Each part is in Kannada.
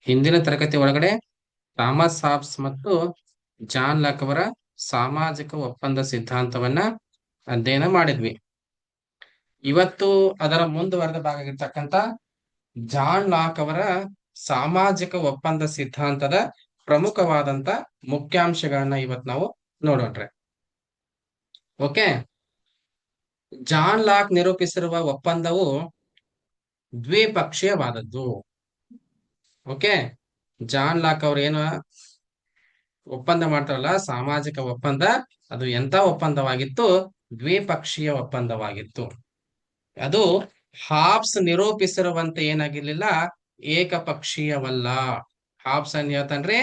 ಹಿಂದಿನ ತರಗತಿ ಒಳಗಡೆ ಥಾಮಸ್ ಹಾಬ್ಸ್ ಮತ್ತು ಜಾನ್ ಲಾಕ್ ಅವರ ಸಾಮಾಜಿಕ ಒಪ್ಪಂದ ಸಿದ್ಧಾಂತವನ್ನ ಅಧ್ಯಯನ ಮಾಡಿದ್ವಿ. ಇವತ್ತು ಅದರ ಮುಂದುವರೆದ ಭಾಗ ಆಗಿರ್ತಕ್ಕಂಥ ಜಾನ್ ಲಾಕ್ ಅವರ ಸಾಮಾಜಿಕ ಒಪ್ಪಂದ ಸಿದ್ಧಾಂತದ ಪ್ರಮುಖವಾದಂತ ಮುಖ್ಯಾಂಶಗಳನ್ನ ಇವತ್ತು ನಾವು ನೋಡೋಣ್ರೆ. ಓಕೆ, ಜಾನ್ ಲಾಕ್ ನಿರೂಪಿಸಿರುವ ಒಪ್ಪಂದವು ದ್ವಿಪಕ್ಷೀಯವಾದದ್ದು. ಓಕೆ, ಜಾನ್ ಲಾಕ್ ಅವ್ರು ಏನು ಒಪ್ಪಂದ ಮಾಡ್ತಾರಲ್ಲ, ಸಾಮಾಜಿಕ ಒಪ್ಪಂದ, ಅದು ಎಂತ ಒಪ್ಪಂದವಾಗಿತ್ತು? ದ್ವಿಪಕ್ಷೀಯ ಒಪ್ಪಂದವಾಗಿತ್ತು. ಅದು ಹಾಬ್ಸ್ ನಿರೂಪಿಸಿರುವಂತೆ ಏನಾಗಿರ್ಲಿಲ್ಲ, ಏಕಪಕ್ಷೀಯವಲ್ಲ. ಹಾಬ್ಸ್ ಏನ್ ಹೇಳ್ತಾನ್ರಿ,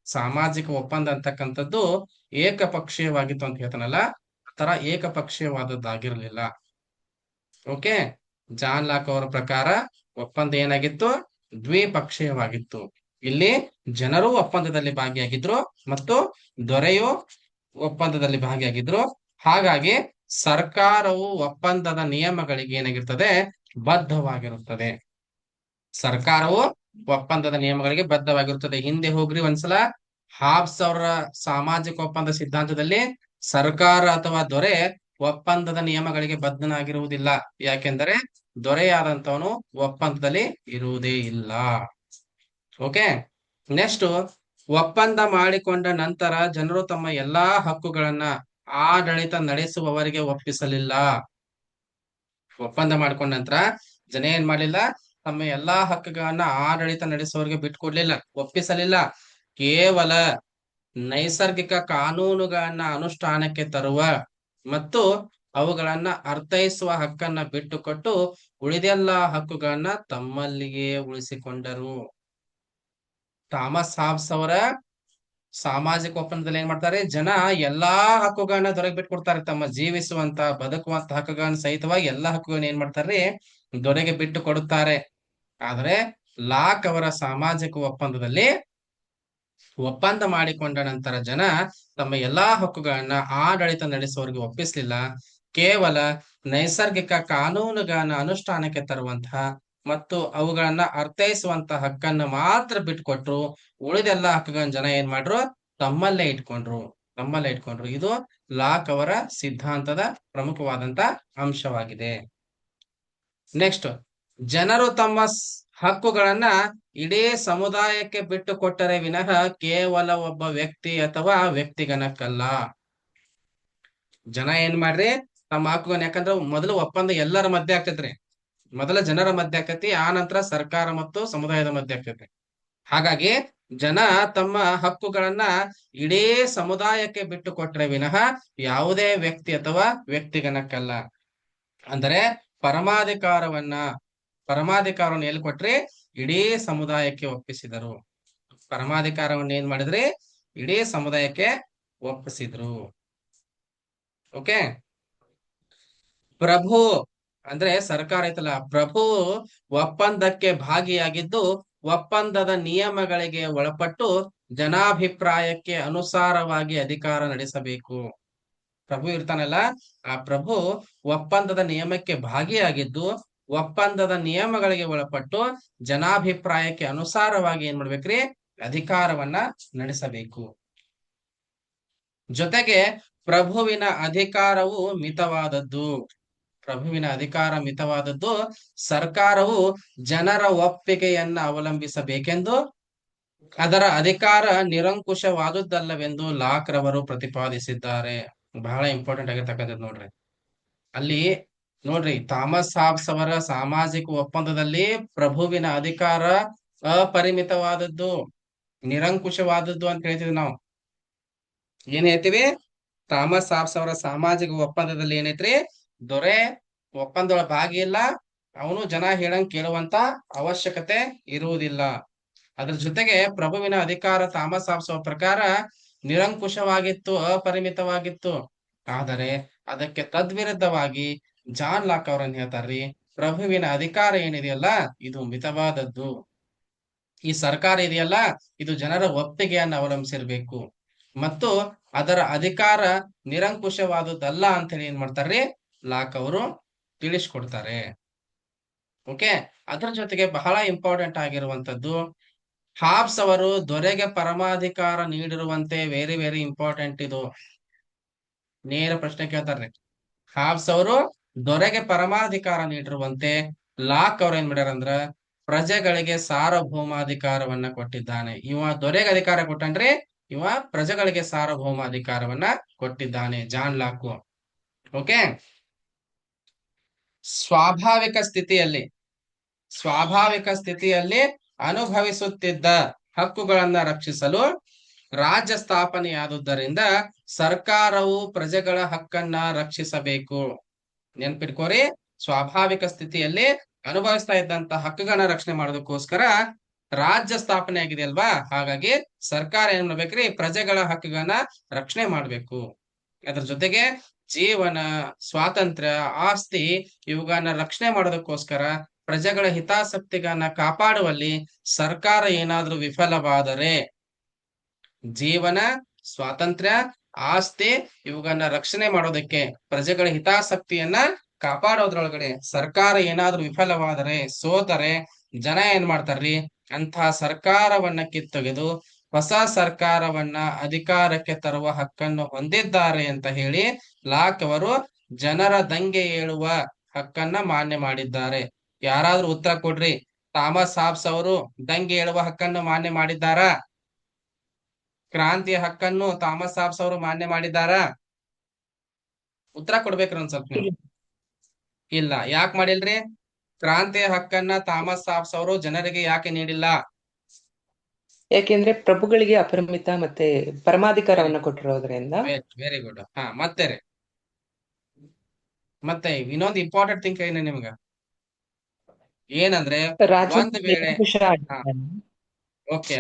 ಸಾಮಾಜಿಕ ಒಪ್ಪಂದ ಅಂತಕ್ಕಂಥದ್ದು ಏಕಪಕ್ಷೀಯವಾಗಿತ್ತು ಅಂತ ಹೇಳ್ತಾನಲ್ಲ, ಆತರ ಏಕಪಕ್ಷೀಯವಾದದ್ದಾಗಿರ್ಲಿಲ್ಲ. ಓಕೆ, ಜಾನ್ ಲಾಕ್ ಅವರ ಪ್ರಕಾರ ಒಪ್ಪಂದ ಏನಾಗಿತ್ತು? ದ್ವಿಪಕ್ಷೀಯವಾಗಿತ್ತು. ಇಲ್ಲಿ ಜನರು ಒಪ್ಪಂದದಲ್ಲಿ ಭಾಗಿಯಾಗಿದ್ರು ಮತ್ತು ದೊರೆಯು ಒಪ್ಪಂದದಲ್ಲಿ ಭಾಗಿಯಾಗಿದ್ರು. ಹಾಗಾಗಿ ಸರ್ಕಾರವು ಒಪ್ಪಂದದ ನಿಯಮಗಳಿಗೆ ಏನಾಗಿರ್ತದೆ? ಬದ್ಧವಾಗಿರುತ್ತದೆ. ಸರ್ಕಾರವು ಒಪ್ಪಂದದ ನಿಯಮಗಳಿಗೆ ಬದ್ಧವಾಗಿರುತ್ತದೆ. ಹಿಂದೆ ಹೋಗ್ರಿ ಒಂದ್ಸಲ, ಹಾಬ್ಸ್ ಅವರ ಸಾಮಾಜಿಕ ಒಪ್ಪಂದ ಸಿದ್ಧಾಂತದಲ್ಲಿ ಸರ್ಕಾರ ಅಥವಾ ದೊರೆ ಒಪ್ಪಂದದ ನಿಯಮಗಳಿಗೆ ಬದ್ಧನಾಗಿರುವುದಿಲ್ಲ. ಯಾಕೆಂದರೆ ದೊರೆಯಾದಂತವನು ಒಪ್ಪಂದದಲ್ಲಿ ಇರುವುದೇ ಇಲ್ಲ. ಓಕೆ, ನೆಕ್ಸ್ಟ್, ಒಪ್ಪಂದ ಮಾಡಿಕೊಂಡ ನಂತರ ಜನರು ತಮ್ಮ ಎಲ್ಲಾ ಹಕ್ಕುಗಳನ್ನ ಆಡಳಿತ ನಡೆಸುವವರಿಗೆ ಒಪ್ಪಿಸಲಿಲ್ಲ. ಒಪ್ಪಂದ ಮಾಡ್ಕೊಂಡ ನಂತರ ಜನ ಏನ್ ಮಾಡ್ಲಿಲ್ಲ, ತಮ್ಮ ಎಲ್ಲಾ ಹಕ್ಕುಗಳನ್ನ ಆಡಳಿತ ನಡೆಸುವವರಿಗೆ ಬಿಟ್ಕೊಡ್ಲಿಲ್ಲ, ಒಪ್ಪಿಸಲಿಲ್ಲ. ಕೇವಲ ನೈಸರ್ಗಿಕ ಕಾನೂನುಗಳನ್ನ ಅನುಷ್ಠಾನಕ್ಕೆ ತರುವ ಮತ್ತು ಅವುಗಳನ್ನ ಅರ್ಥೈಸುವ ಹಕ್ಕನ್ನ ಬಿಟ್ಟುಕೊಟ್ಟು ಉಳಿದೆಲ್ಲಾ ಹಕ್ಕುಗಳನ್ನ ತಮ್ಮಲ್ಲಿಗೆ ಉಳಿಸಿಕೊಂಡರು. ಥಾಮಸ್ ಹಾಬ್ಸ್ ಅವರ ಸಾಮಾಜಿಕ ಒಪ್ಪಂದದಲ್ಲಿ ಏನ್ ಮಾಡ್ತಾರೆ? ಜನ ಎಲ್ಲಾ ಹಕ್ಕುಗಳನ್ನ ದೊರೆಗೆ ಬಿಟ್ಕೊಡ್ತಾರೆ. ತಮ್ಮ ಜೀವಿಸುವಂತ ಬದುಕುವಂತ ಹಕ್ಕುಗಳನ್ನ ಸಹಿತವಾಗಿ ಎಲ್ಲಾ ಹಕ್ಕುಗಳನ್ನ ಏನ್ ಮಾಡ್ತಾರೆ? ದೊರೆಗೆ ಬಿಟ್ಟು ಕೊಡುತ್ತಾರೆ. ಆದ್ರೆ ಲಾಕ್ ಅವರ ಸಾಮಾಜಿಕ ಒಪ್ಪಂದದಲ್ಲಿ ಒಪ್ಪಂದ ಮಾಡಿಕೊಂಡ ನಂತರ ಜನ ತಮ್ಮ ಎಲ್ಲಾ ಹಕ್ಕುಗಳನ್ನ ಆಡಳಿತ ನಡೆಸುವವರಿಗೆ ಒಪ್ಪಿಸ್ಲಿಲ್ಲ. ಕೇವಲ ನೈಸರ್ಗಿಕ ಕಾನೂನುಗಳನ್ನ ಅನುಷ್ಠಾನಕ್ಕೆ ತರುವಂತಹ ಮತ್ತು ಅವುಗಳನ್ನ ಅರ್ಥೈಸುವಂತ ಹಕ್ಕನ್ನ ಮಾತ್ರ ಬಿಟ್ಕೊಟ್ರು. ಉಳಿದೆಲ್ಲಾ ಹಕ್ಕುಗಳನ್ನ ಜನ ಏನ್ ಮಾಡ್ರು? ತಮ್ಮಲ್ಲೇ ಇಟ್ಕೊಂಡ್ರು. ಇದು ಲಾಕ್ ಅವರ ಸಿದ್ಧಾಂತದ ಪ್ರಮುಖವಾದಂತ ಅಂಶವಾಗಿದೆ. ನೆಕ್ಸ್ಟ್, ಜನರು ತಮ್ಮ ಹಕ್ಕುಗಳನ್ನ ಇಡೀ ಸಮುದಾಯಕ್ಕೆ ಬಿಟ್ಟು ಕೊಟ್ಟರೆ ವಿನಃ ಕೇವಲ ಒಬ್ಬ ವ್ಯಕ್ತಿ ಅಥವಾ ವ್ಯಕ್ತಿಗನಕ್ಕಲ್ಲ. ಜನ ಏನ್ ಮಾಡ್ರಿ? ತಮ್ಮ ಹಕ್ಕುಗಳನ್ನ, ಯಾಕಂದ್ರೆ ಮೊದಲು ಒಪ್ಪಂದ ಎಲ್ಲರ ಮಧ್ಯೆ ಆಗ್ತೈತ್ರಿ. ಮೊದಲ ಜನರ ಮಧ್ಯೆ ಆಕತಿ, ಆ ನಂತರ ಸರ್ಕಾರ ಮತ್ತು ಸಮುದಾಯದ ಮಧ್ಯೆ ಆಗ್ತೈತಿ. ಹಾಗಾಗಿ ಜನ ತಮ್ಮ ಹಕ್ಕುಗಳನ್ನ ಇಡೀ ಸಮುದಾಯಕ್ಕೆ ಬಿಟ್ಟು ಕೊಟ್ರೆ ವಿನಃ ಯಾವುದೇ ವ್ಯಕ್ತಿ ಅಥವಾ ವ್ಯಕ್ತಿಗನಕ್ಕಲ್ಲ. ಅಂದರೆ ಪರಮಾಧಿಕಾರವನ್ನು ಎಲ್ಲಿ ಕೊಟ್ರಿ? ಇಡೀ ಸಮುದಾಯಕ್ಕೆ ಒಪ್ಪಿಸಿದರು. ಪರಮಾಧಿಕಾರವನ್ನು ಏನ್ ಮಾಡಿದ್ರಿ? ಇಡೀ ಸಮುದಾಯಕ್ಕೆ ಒಪ್ಪಿಸಿದ್ರು. ಓಕೆ, ಪ್ರಭು ಅಂದ್ರೆ ಸರ್ಕಾರ ಐತಲ್ಲ, ಪ್ರಭು ಒಪ್ಪಂದಕ್ಕೆ ಭಾಗಿಯಾಗಿದ್ದು ಒಪ್ಪಂದದ ನಿಯಮಗಳಿಗೆ ಒಳಪಟ್ಟು ಜನಾಭಿಪ್ರಾಯಕ್ಕೆ ಅನುಸಾರವಾಗಿ ಅಧಿಕಾರ ನಡೆಸಬೇಕು. ಪ್ರಭು ಇರ್ತಾನಲ್ಲ, ಆ ಪ್ರಭು ಒಪ್ಪಂದದ ನಿಯಮಕ್ಕೆ ಭಾಗಿಯಾಗಿದ್ದು ಒಪ್ಪಂದದ ನಿಯಮಗಳಿಗೆ ಒಳಪಟ್ಟು ಜನಾಭಿಪ್ರಾಯಕ್ಕೆ ಅನುಸಾರವಾಗಿ ಏನ್ ಮಾಡ್ಬೇಕ್ರಿ? ಅಧಿಕಾರವನ್ನ ನಡೆಸಬೇಕು. ಜೊತೆಗೆ ಪ್ರಭುವಿನ ಅಧಿಕಾರವು ಮಿತವಾದದ್ದು. ಸರ್ಕಾರವು ಜನರ ಒಪ್ಪಿಗೆಯನ್ನ ಅವಲಂಬಿಸಬೇಕೆಂದು, ಅದರ ಅಧಿಕಾರ ನಿರಂಕುಶವಾದುದಲ್ಲವೆಂದು ಲಾಕ್ ರವರು ಪ್ರತಿಪಾದಿಸಿದ್ದಾರೆ. ಬಹಳ ಇಂಪಾರ್ಟೆಂಟ್ ಆಗಿರ್ತಕ್ಕಂಥದ್ದು ನೋಡ್ರಿ. ಅಲ್ಲಿ ನೋಡ್ರಿ, ಥಾಮಸ್ ಹಾಬ್ಸ್ ಅವರ ಸಾಮಾಜಿಕ ಒಪ್ಪಂದದಲ್ಲಿ ಪ್ರಭುವಿನ ಅಧಿಕಾರ ಅಪರಿಮಿತವಾದದ್ದು, ನಿರಂಕುಶವಾದದ್ದು ಅಂತ ಹೇಳ್ತೀವಿ ನಾವು. ಏನ್ ಹೇಳ್ತೀವಿ? ಥಾಮಸ್ ಹಾಬ್ಸ್ ಅವರ ಸಾಮಾಜಿಕ ಒಪ್ಪಂದದಲ್ಲಿ ಏನೈತ್ರಿ? ದೊರೆ ಒಪ್ಪಂದೊಳ ಭಾಗಿ ಇಲ್ಲ, ಅವನು ಜನ ಹೇಳಂಗ್ ಕೇಳುವಂತ ಅವಶ್ಯಕತೆ ಇರುವುದಿಲ್ಲ. ಅದ್ರ ಜೊತೆಗೆ ಪ್ರಭುವಿನ ಅಧಿಕಾರ ಥಾಮಸ್ ಹಾಬ್ಸ್ ಅವರ ಪ್ರಕಾರ ನಿರಂಕುಶವಾಗಿತ್ತು, ಅಪರಿಮಿತವಾಗಿತ್ತು. ಆದರೆ ಅದಕ್ಕೆ ತದ್ವಿರುದ್ಧವಾಗಿ ಜಾನ್ ಲಾಕ್ ಅವರನ್ನ ಹೇಳ್ತಾರ್ರಿ, ಪ್ರಭುವಿನ ಅಧಿಕಾರ ಏನಿದೆಯಲ್ಲ, ಇದು ಮಿತವಾದದ್ದು. ಈ ಸರ್ಕಾರ ಇದೆಯಲ್ಲ, ಇದು ಜನರ ಒಪ್ಪಿಗೆಯನ್ನು ಅವಲಂಬಿಸಿರ್ಬೇಕು ಮತ್ತು ಅದರ ಅಧಿಕಾರ ನಿರಂಕುಶವಾದದ್ದಲ್ಲ ಅಂತ ಹೇಳಿ ಏನ್ ಮಾಡ್ತಾರ್ರಿ? ಲಾಕ್ ಅವರು ತಿಳಿಸ್ಕೊಡ್ತಾರೆ. ಓಕೆ, ಅದ್ರ ಜೊತೆಗೆ ಬಹಳ ಇಂಪಾರ್ಟೆಂಟ್ ಆಗಿರುವಂತದ್ದು, ಹಾಬ್ಸ್ ಅವರು ದೊರೆಗೆ ಪರಮಾಧಿಕಾರ ನೀಡಿರುವಂತೆ ವೆರಿ ವೆರಿ ಇಂಪಾರ್ಟೆಂಟ್ ಇದು. ನೇರ ಪ್ರಶ್ನೆ ಕೇಳ್ತಾರ್ರಿ. ಹಾಬ್ಸ್ ಅವರು ದೊರೆಗೆ ಪರಮಾಧಿಕಾರ ನೀಡಿರುವಂತೆ ಲಾಕ್ ಅವ್ರ ಏನ್ ಮಾಡ್ಯಾರ ಅಂದ್ರ ಪ್ರಜೆಗಳಿಗೆ ಸಾರ್ವಭೌಮಾಧಿಕಾರವನ್ನ ಕೊಟ್ಟಿದ್ದಾನೆ. ಇವ ದೊರೆಗೆ ಅಧಿಕಾರ ಕೊಟ್ಟನ್ರಿ, ಇವ ಪ್ರಜೆಗಳಿಗೆ ಸಾರ್ವಭೌಮಾಧಿಕಾರವನ್ನ ಕೊಟ್ಟಿದ್ದಾನೆ, ಜಾನ್ ಲಾಕು. ಓಕೆ. ಸ್ವಾಭಾವಿಕ ಸ್ಥಿತಿಯಲ್ಲಿ ಅನುಭವಿಸುತ್ತಿದ್ದ ಹಕ್ಕುಗಳನ್ನ ರಕ್ಷಿಸಲು ರಾಜ್ಯ ಸ್ಥಾಪನೆಯಾದುದರಿಂದ ಸರ್ಕಾರವು ಪ್ರಜೆಗಳ ಹಕ್ಕನ್ನ ರಕ್ಷಿಸಬೇಕು. ನೆನ್ಪಿಟ್ಕೋರಿ, ಸ್ವಾಭಾವಿಕ ಸ್ಥಿತಿಯಲ್ಲಿ ಅನುಭವಿಸ್ತಾ ಇದ್ದಂತ ಹಕ್ಕುಗಳನ್ನ ರಕ್ಷಣೆ ಮಾಡೋದಕ್ಕೋಸ್ಕರ ರಾಜ್ಯ ಸ್ಥಾಪನೆ ಆಗಿದೆ ಅಲ್ವಾ. ಹಾಗಾಗಿ ಸರ್ಕಾರ ಏನ್ ಮಾಡ್ಬೇಕ್ರಿ, ಪ್ರಜೆಗಳ ಹಕ್ಕುಗಳನ್ನ ರಕ್ಷಣೆ ಮಾಡ್ಬೇಕು. ಅದ್ರ ಜೊತೆಗೆ ಜೀವನ, ಸ್ವಾತಂತ್ರ್ಯ, ಆಸ್ತಿ ಇವುಗಳನ್ನ ರಕ್ಷಣೆ ಮಾಡೋದಕ್ಕೋಸ್ಕರ ಪ್ರಜೆಗಳ ಹಿತಾಸಕ್ತಿಗಳನ್ನ ಕಾಪಾಡುವಲ್ಲಿ ಸರ್ಕಾರ ಏನಾದ್ರೂ ವಿಫಲವಾದರೆ, ಜೀವನ, ಸ್ವಾತಂತ್ರ್ಯ, ಆಸ್ತಿ ಇವುಗಳನ್ನ ರಕ್ಷಣೆ ಮಾಡೋದಕ್ಕೆ, ಪ್ರಜೆಗಳ ಹಿತಾಸಕ್ತಿಯನ್ನ ಕಾಪಾಡೋದ್ರೊಳಗಡೆ ಸರ್ಕಾರ ಏನಾದ್ರೂ ವಿಫಲವಾದರೆ, ಸೋತರೆ ಜನ ಏನ್ ಮಾಡ್ತಾರ್ರಿ, ಅಂತಹ ಸರ್ಕಾರವನ್ನ ಕಿತ್ತೊಗೆದು ಹೊಸ ಸರ್ಕಾರವನ್ನ ಅಧಿಕಾರಕ್ಕೆ ತರುವ ಹಕ್ಕನ್ನು ಹೊಂದಿದ್ದಾರೆ ಅಂತ ಹೇಳಿ ಲಾಕ್ ಅವರು ಜನರ ದಂಗೆ ಏಳುವ ಹಕ್ಕನ್ನ ಮಾನ್ಯ ಮಾಡಿದ್ದಾರೆ. ಯಾರಾದ್ರೂ ಉತ್ತರ ಕೊಡ್ರಿ. ಥಾಮಸ್ ಹಾಬ್ಸ್ ಅವರು ದಂಗೆ ಏಳುವ ಹಕ್ಕನ್ನು ಮಾನ್ಯ ಮಾಡಿದ್ದಾರ? ಕ್ರಾಂತಿಯ ಹಕ್ಕನ್ನು ಥಾಮಸ್ ಹಾಬ್ಸ್ ಅವರು ಮಾನ್ಯ ಮಾಡಿದ್ದಾರ? ಉತ್ತರ ಕೊಡ್ಬೇಕ್ರಿ ಒಂದ್ ಸ್ವಲ್ಪ ನೀವು. ಇಲ್ಲ. ಯಾಕೆ ಮಾಡಿಲ್ರಿ? ಕ್ರಾಂತಿಯ ಹಕ್ಕನ್ನ ಥಾಮಸ್ ಹಾಬ್ಸ್ ಅವರು ಜನರಿಗೆ ಯಾಕೆ ನೀಡಿಲ್ಲ? ಯಾಕೆಂದ್ರೆ ಪ್ರಭುಗಳಿಗೆ ಅಪರಿಮಿತ ಮತ್ತೆ ಪರಮಾಧಿಕಾರವನ್ನ ಕೊಟ್ಟಿರೋದ್ರಿಂದ. Very good. ಹಾ, ಮತ್ತೆ ರೀ, ಮತ್ತೆ ಇನ್ನೊಂದು ಇಂಪಾರ್ಟೆಂಟ್ ಥಿಂಗ್ ಏನ ನಿಮ್ಗ ಏನಂದ್ರೆ, ಒಂದ್ ವೇಳೆ ಓಕೆ,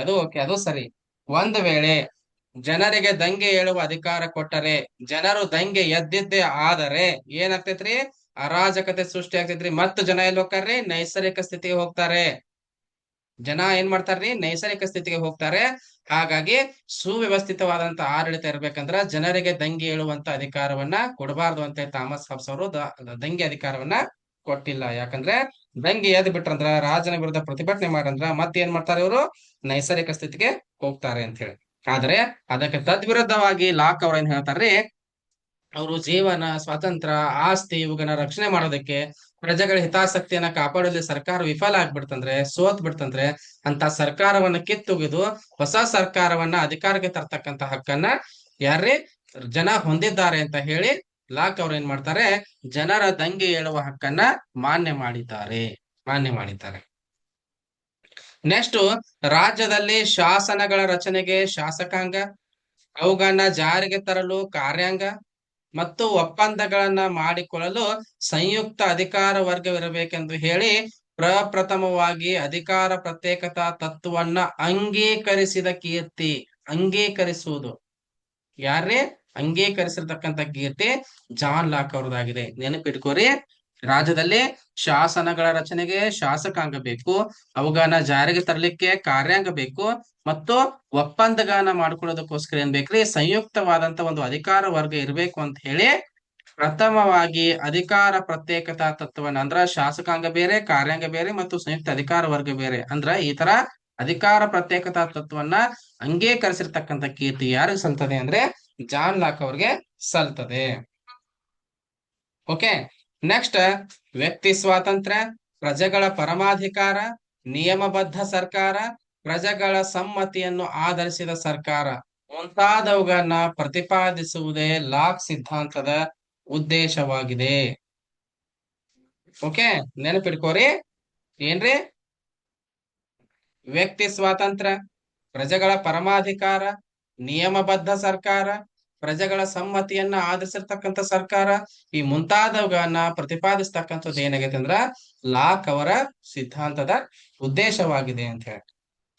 ಅದು ಸರಿ. ಒಂದ್ ವೇಳೆ ಜನರಿಗೆ ದಂಗೆ ಏಳುವ ಅಧಿಕಾರ ಕೊಟ್ಟರೆ, ಜನರು ದಂಗೆ ಎದ್ದಿದ್ದೇ ಆದರೆ ಏನಾಗ್ತೈತ್ರಿ, ಅರಾಜಕತೆ ಸೃಷ್ಟಿ ಆಗ್ತೈತ್ರಿ. ಮತ್ತ ಜನ ಎಲ್ಲಿ ಹೋಗ್ತಾರ್ರಿ, ನೈಸರ್ಗಿಕ ಸ್ಥಿತಿಗೆ ಹೋಗ್ತಾರೆ. ಜನ ಏನ್ ಮಾಡ್ತಾರ್ರಿ, ನೈಸರ್ಗಿಕ ಸ್ಥಿತಿಗೆ ಹೋಗ್ತಾರೆ. ಹಾಗಾಗಿ ಸುವ್ಯವಸ್ಥಿತವಾದಂತ ಆಡಳಿತ ಇರ್ಬೇಕಂದ್ರ ಜನರಿಗೆ ದಂಗೆ ಏಳುವಂತ ಅಧಿಕಾರವನ್ನ ಕೊಡಬಾರ್ದು ಅಂತ ಥಾಮಸ್ ಹಾಬ್ಸ್ ಅವರು ದಂಗೆ ಅಧಿಕಾರವನ್ನ ಕೊಟ್ಟಿಲ್ಲ. ಯಾಕಂದ್ರೆ ದಂಗೆ ಎದ್ ಬಿಟ್ರಂದ್ರ, ರಾಜನ ವಿರುದ್ಧ ಪ್ರತಿಭಟನೆ ಮಾಡ್ರಂದ್ರ ಮತ್ತೇನ್ ಮಾಡ್ತಾರೆ ಇವರು, ನೈಸರ್ಗಿಕ ಸ್ಥಿತಿಗೆ ಹೋಗ್ತಾರೆ ಅಂತ ಹೇಳಿ. ಆದ್ರೆ ಅದಕ್ಕೆ ತದ್ವಿರುದ್ಧವಾಗಿ ಲಾಕ್ ಅವ್ರ ಏನ್ ಹೇಳ್ತಾರ್ರಿ, ಅವರು ಜೀವನ, ಸ್ವಾತಂತ್ರ್ಯ, ಆಸ್ತಿ ಇವುಗಳನ್ನ ರಕ್ಷಣೆ ಮಾಡೋದಕ್ಕೆ, ಪ್ರಜೆಗಳ ಹಿತಾಸಕ್ತಿಯನ್ನ ಕಾಪಾಡೋದ್ರಲ್ಲಿ ಸರ್ಕಾರ ವಿಫಲ ಆಗ್ಬಿಡ್ತಂದ್ರೆ, ಸೋತ್ ಬಿಡ್ತಂದ್ರೆ ಅಂತ ಸರ್ಕಾರವನ್ನ ಕಿತ್ತೊಗೆದು ಹೊಸ ಸರ್ಕಾರವನ್ನ ಅಧಿಕಾರಕ್ಕೆ ತರ್ತಕ್ಕಂತ ಹಕ್ಕನ್ನ ಯಾರೇ ಜನ ಹೊಂದಿದ್ದಾರೆ ಅಂತ ಹೇಳಿ ಲಾಕ್ ಅವ್ರು ಏನ್ ಮಾಡ್ತಾರೆ, ಜನರ ದಂಗೆ ಏಳುವ ಹಕ್ಕನ್ನ ಮಾನ್ಯ ಮಾಡಿದ್ದಾರೆ. ನೆಕ್ಸ್ಟ್, ರಾಜ್ಯದಲ್ಲಿ ಶಾಸನಗಳ ರಚನೆಗೆ ಶಾಸಕಾಂಗ, ಅವುಗಳನ್ನ ಜಾರಿಗೆ ತರಲು ಕಾರ್ಯಾಂಗ ಮತ್ತು ಒಪ್ಪಂದಗಳನ್ನ ಮಾಡಿಕೊಳ್ಳಲು ಸಂಯುಕ್ತ ಅಧಿಕಾರ ವರ್ಗವಿರಬೇಕೆಂದು ಹೇಳಿ ಪ್ರಪ್ರಥಮವಾಗಿ ಅಧಿಕಾರ ಪ್ರತ್ಯೇಕತಾ ತತ್ವವನ್ನ ಅಂಗೀಕರಿಸಿದ ಕೀರ್ತಿ. ಅಂಗೀಕರಿಸುವುದು ಯಾರೇ ಅಂಗೀಕರಿಸಿರ್ತಕ್ಕಂಥ ಕೀರ್ತಿ ಜಾನ್ ಲಾಕ್ ಅವ್ರದಾಗಿದೆ. ನೆನಪಿಟ್ಕೋರಿ, ರಾಜ್ಯದಲ್ಲಿ ಶಾಸನಗಳ ರಚನೆಗೆ ಶಾಸಕಾಂಗ ಬೇಕು, ಅವುಗಳನ್ನ ಜಾರಿಗೆ ತರಲಿಕ್ಕೆ ಕಾರ್ಯಾಂಗ ಬೇಕು, ಮತ್ತು ಒಪ್ಪಂದಗಳನ್ನ ಮಾಡ್ಕೊಳ್ಳೋದಕ್ಕೋಸ್ಕರ ಏನ್ ಬೇಕ್ರಿ, ಸಂಯುಕ್ತವಾದಂತ ಒಂದು ಅಧಿಕಾರ ವರ್ಗ ಇರಬೇಕು ಅಂತ ಹೇಳಿ ಪ್ರಥಮವಾಗಿ ಅಧಿಕಾರ ಪ್ರತ್ಯೇಕತಾ ತತ್ವವನ್ನ, ಅಂದ್ರ ಶಾಸಕಾಂಗ ಬೇರೆ, ಕಾರ್ಯಾಂಗ ಬೇರೆ ಮತ್ತು ಸಂಯುಕ್ತ ಅಧಿಕಾರ ವರ್ಗ ಬೇರೆ, ಅಂದ್ರ ಈ ತರ ಅಧಿಕಾರ ಪ್ರತ್ಯೇಕತಾ ತತ್ವವನ್ನ ಅಂಗೀಕರಿಸಿರ್ತಕ್ಕಂಥ ಕೀರ್ತಿ ಯಾರಿಗೆ ಸಲ್ತದೆ ಅಂದ್ರೆ ಜಾನ್ ಲಾಕ್ ಅವ್ರಿಗೆ ಸಲ್ತದೆ. ಓಕೆ. ನೆಕ್ಸ್ಟ್, ವ್ಯಕ್ತಿ ಸ್ವಾತಂತ್ರ್ಯ, ಪ್ರಜೆಗಳ ಪರಮಾಧಿಕಾರ, ನಿಯಮಬದ್ಧ ಸರ್ಕಾರ, ಪ್ರಜೆಗಳ ಸಮ್ಮತಿಯನ್ನು ಆಧರಿಸಿದ ಸರ್ಕಾರ ಮುಂತಾದವುಗಳನ್ನ ಪ್ರತಿಪಾದಿಸುವುದೇ ಲಾಕ್ ಸಿದ್ಧಾಂತದ ಉದ್ದೇಶವಾಗಿದೆ. ಓಕೆ, ನೆನಪಿಟ್ಕೋರಿ. ಏನ್ರಿ? ವ್ಯಕ್ತಿ ಸ್ವಾತಂತ್ರ್ಯ, ಪ್ರಜೆಗಳ ಪರಮಾಧಿಕಾರ, ನಿಯಮಬದ್ಧ ಸರ್ಕಾರ, ಪ್ರಜೆಗಳ ಸಮ್ಮತಿಯನ್ನ ಆಧರಿಸಿರ್ತಕ್ಕಂಥ ಸರ್ಕಾರ, ಈ ಮುಂತಾದವುಗಳನ್ನ ಪ್ರತಿಪಾದಿಸ್ತಕ್ಕಂಥದ್ದು ಏನಾಗೈತೆ ಅಂದ್ರ ಲಾಕ್ ಅವರ ಸಿದ್ಧಾಂತದ ಉದ್ದೇಶವಾಗಿದೆ ಅಂತ ಹೇಳಿ.